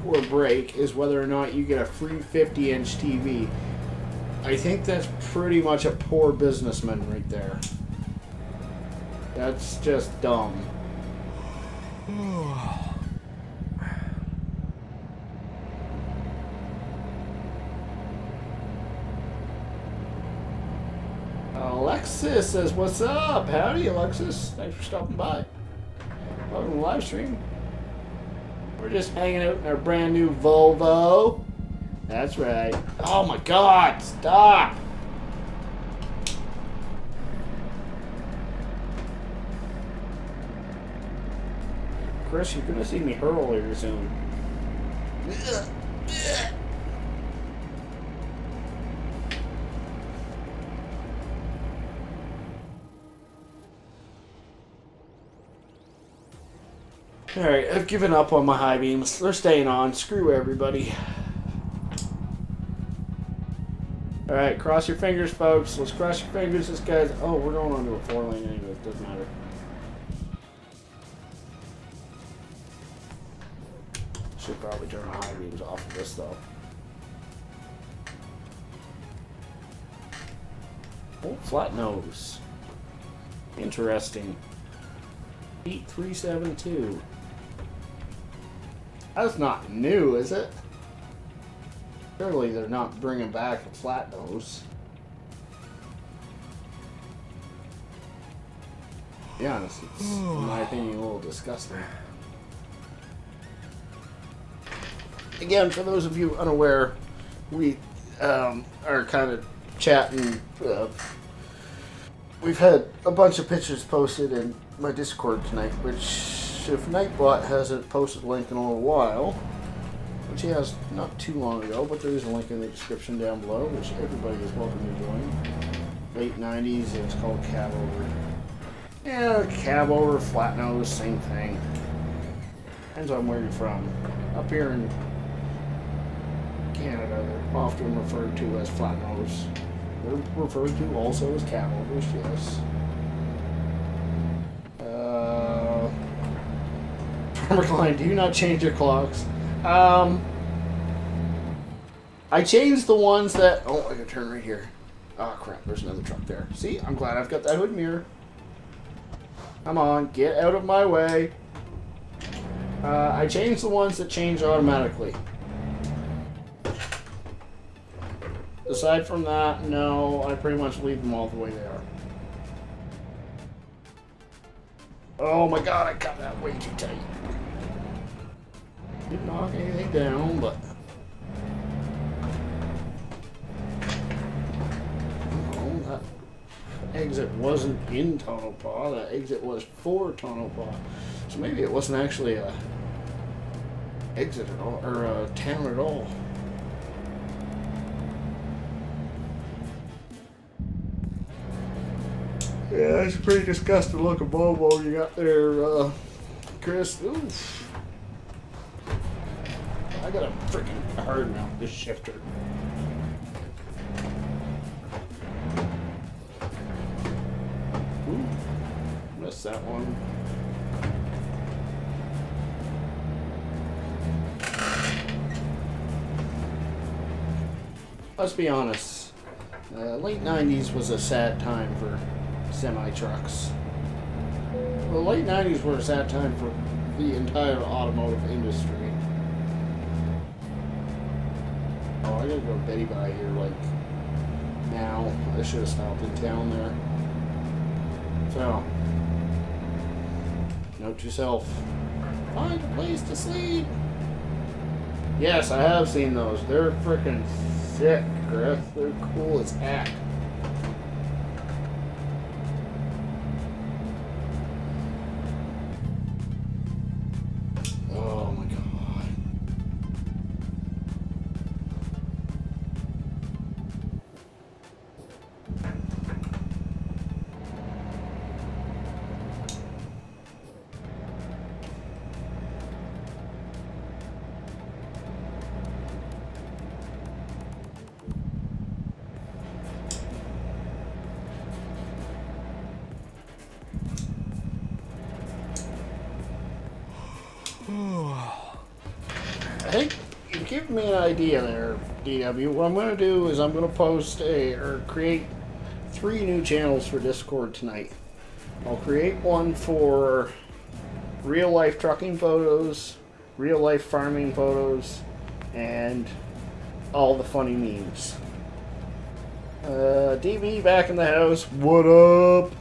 or break is whether or not you get a free 50-inch TV, I think that's pretty much a poor businessman right there. That's just dumb. Alexis says, what's up? Howdy, Alexis. Thanks for stopping by. Welcome to the live stream. We're just hanging out in our brand new Volvo. That's right. Oh my god, stop! Chris, you're gonna see me hurl here soon. Alright, I've given up on my high beams. They're staying on. Screw everybody. Alright, cross your fingers, folks. Let's cross your fingers. This guy's... Oh, we're going on to a 4-lane anyway. It doesn't matter. Should probably turn the high beams off of this, though. Oh, flat nose. Interesting. 8372. That's not new, is it? Surely they're not bringing back a flat nose. To be honest, it's, in my opinion, a little disgusting. Again, for those of you unaware, we are kind of chatting. We've had a bunch of pictures posted in my Discord tonight, which, if Nightbot hasn't posted a link in a little while, which he has not too long ago, but there is a link in the description down below, which everybody is welcome to join. Late 90s, it was called Cab Over. Yeah, Cab Over, Flat Nose, same thing. Depends on where you're from. Up here in Canada, they're often referred to as Flat Nose. They're referred to also as Cab Overs, yes. Farmer do you not change your clocks? I changed the ones that... Oh, I gotta turn right here. Oh, crap. There's another truck there. See? I'm glad I've got that hood mirror. Come on. Get out of my way. I changed the ones that change automatically. Aside from that, no. I pretty much leave them all the way they are. Oh my god, I got that way too tight. Didn't knock anything down, but... Oh, that exit wasn't in Tonopah. That exit was for Tonopah. So maybe it wasn't actually a exit at all, or a town at all. Yeah, it's a pretty disgusting looking Volvo you got there, Chris. Oof. I gotta freaking hard mount this shifter. Ooh, missed that one. Let's be honest. Late 90s was a sad time for semi-trucks. The late 90s were a sad time for the entire automotive industry. Oh, I gotta go to Betty Bye here, like, now. I should have stopped in town there. So, note to yourself, find a place to sleep. Yes, I have seen those. They're freaking sick, Chris. They're cool as heck. Oh my god. I think you've given me an idea there, DW. What I'm going to do is I'm going to post or create 3 new channels for Discord tonight. I'll create one for real life trucking photos, real life farming photos, and all the funny memes. DB back in the house. What up?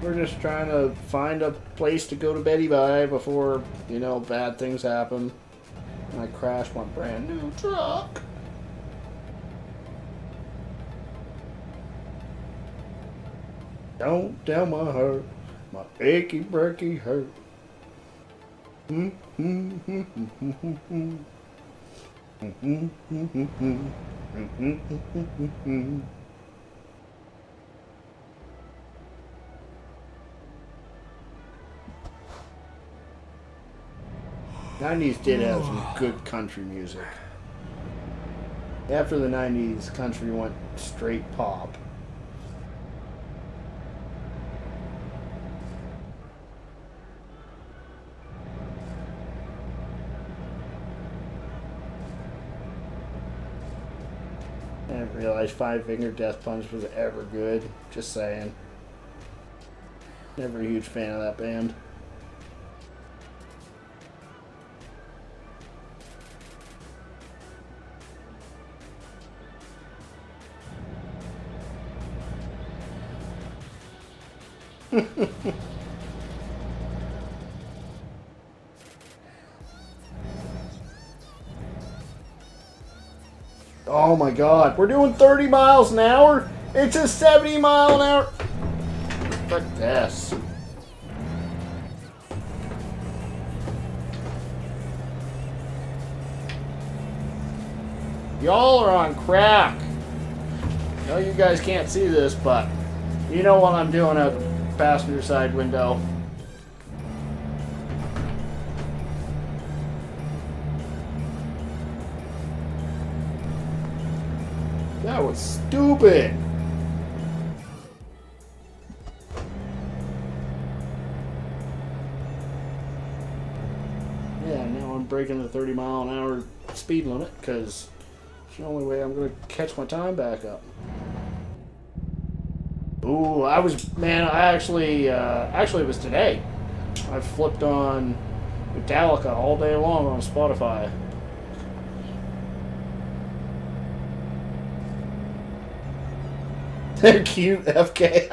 We're just trying to find a place to go to Betty Bye before, you know, bad things happen. And I crash my brand new truck. Don't tell my heart, my achy breaky hurt. '90s did have some good country music. After the '90s, country went straight pop. I didn't realize Five Finger Death Punch was ever good. Just saying. Never a huge fan of that band. Oh my god, we're doing 30 miles an hour? It's a 70 mile an hour. Frick this. Y'all are on crack. I know you guys can't see this, but you know what I'm doing out the passenger side window. That was stupid. Yeah, now I'm breaking the 30 mile an hour speed limit because it's the only way I'm going to catch my time back up. Ooh, I actually, it was today. I flipped on Metallica all day long on Spotify. They're cute, FK.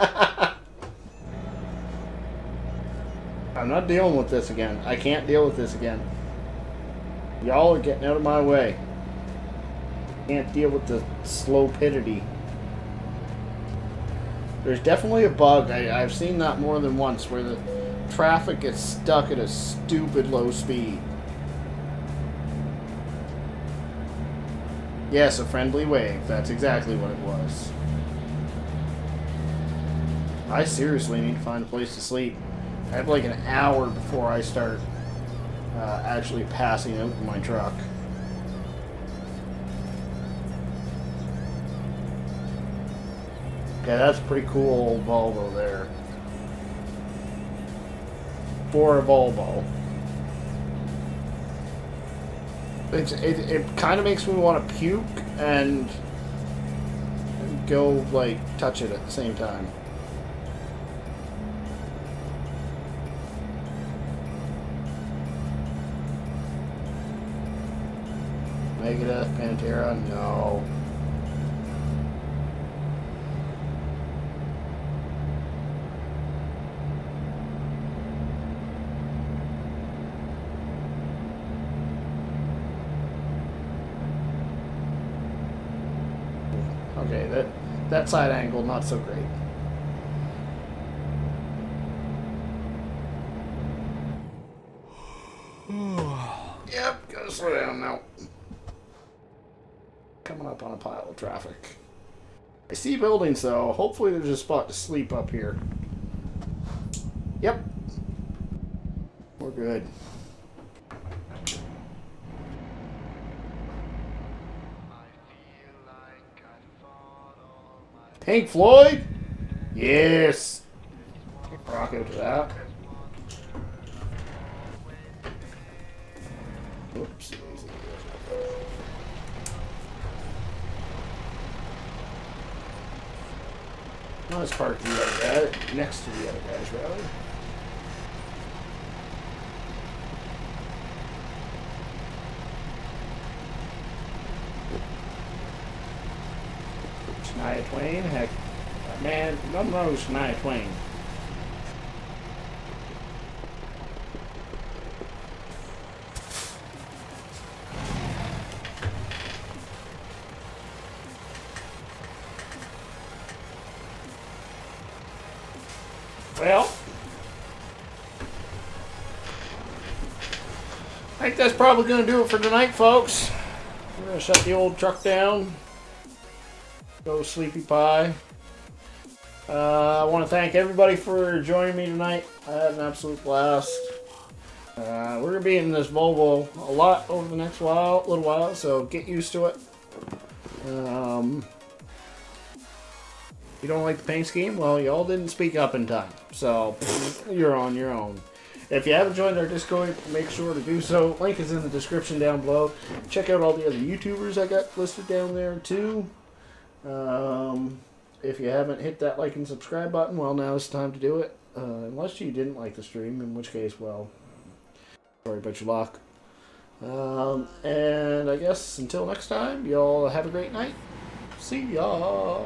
I'm not dealing with this again. I can't deal with this again. Y'all are getting out of my way. Can't deal with the slow pitity. There's definitely a bug. I've seen that more than once where the traffic gets stuck at a stupid low speed. Yes, a friendly wave. That's exactly what it was. I seriously need to find a place to sleep. I have like an hour before I start actually passing out in my truck. Yeah, that's a pretty cool old Volvo there. For a Volvo. It kind of makes me want to puke and go, like, touch it at the same time. Megadeth, Pantera, no. Okay, that side angle, not so great. Yep, gotta slow down now. Coming up on a pile of traffic. I see buildings though. Hopefully there's a spot to sleep up here. Yep. We're good. Pink Floyd? Yes. Rock out to that. Oops. No, let's park the other guy next to the other guys, rather. Shania Twain, heck, man, nothing wrong with Shania Twain. Well, I think that's probably going to do it for tonight, folks. We're going to shut the old truck down. Go Sleepy Pie. I want to thank everybody for joining me tonight. I had an absolute blast. We're going to be in this Volvo a lot over the next little while, so get used to it. You don't like the paint scheme? Well, y'all didn't speak up in time, so you're on your own. If you haven't joined our Discord, make sure to do so. Link is in the description down below. Check out all the other YouTubers I got listed down there too. If you haven't hit that like and subscribe button, well, now it's time to do it. Unless you didn't like the stream, in which case, well, sorry about your luck. And I guess until next time, y'all have a great night. See ya!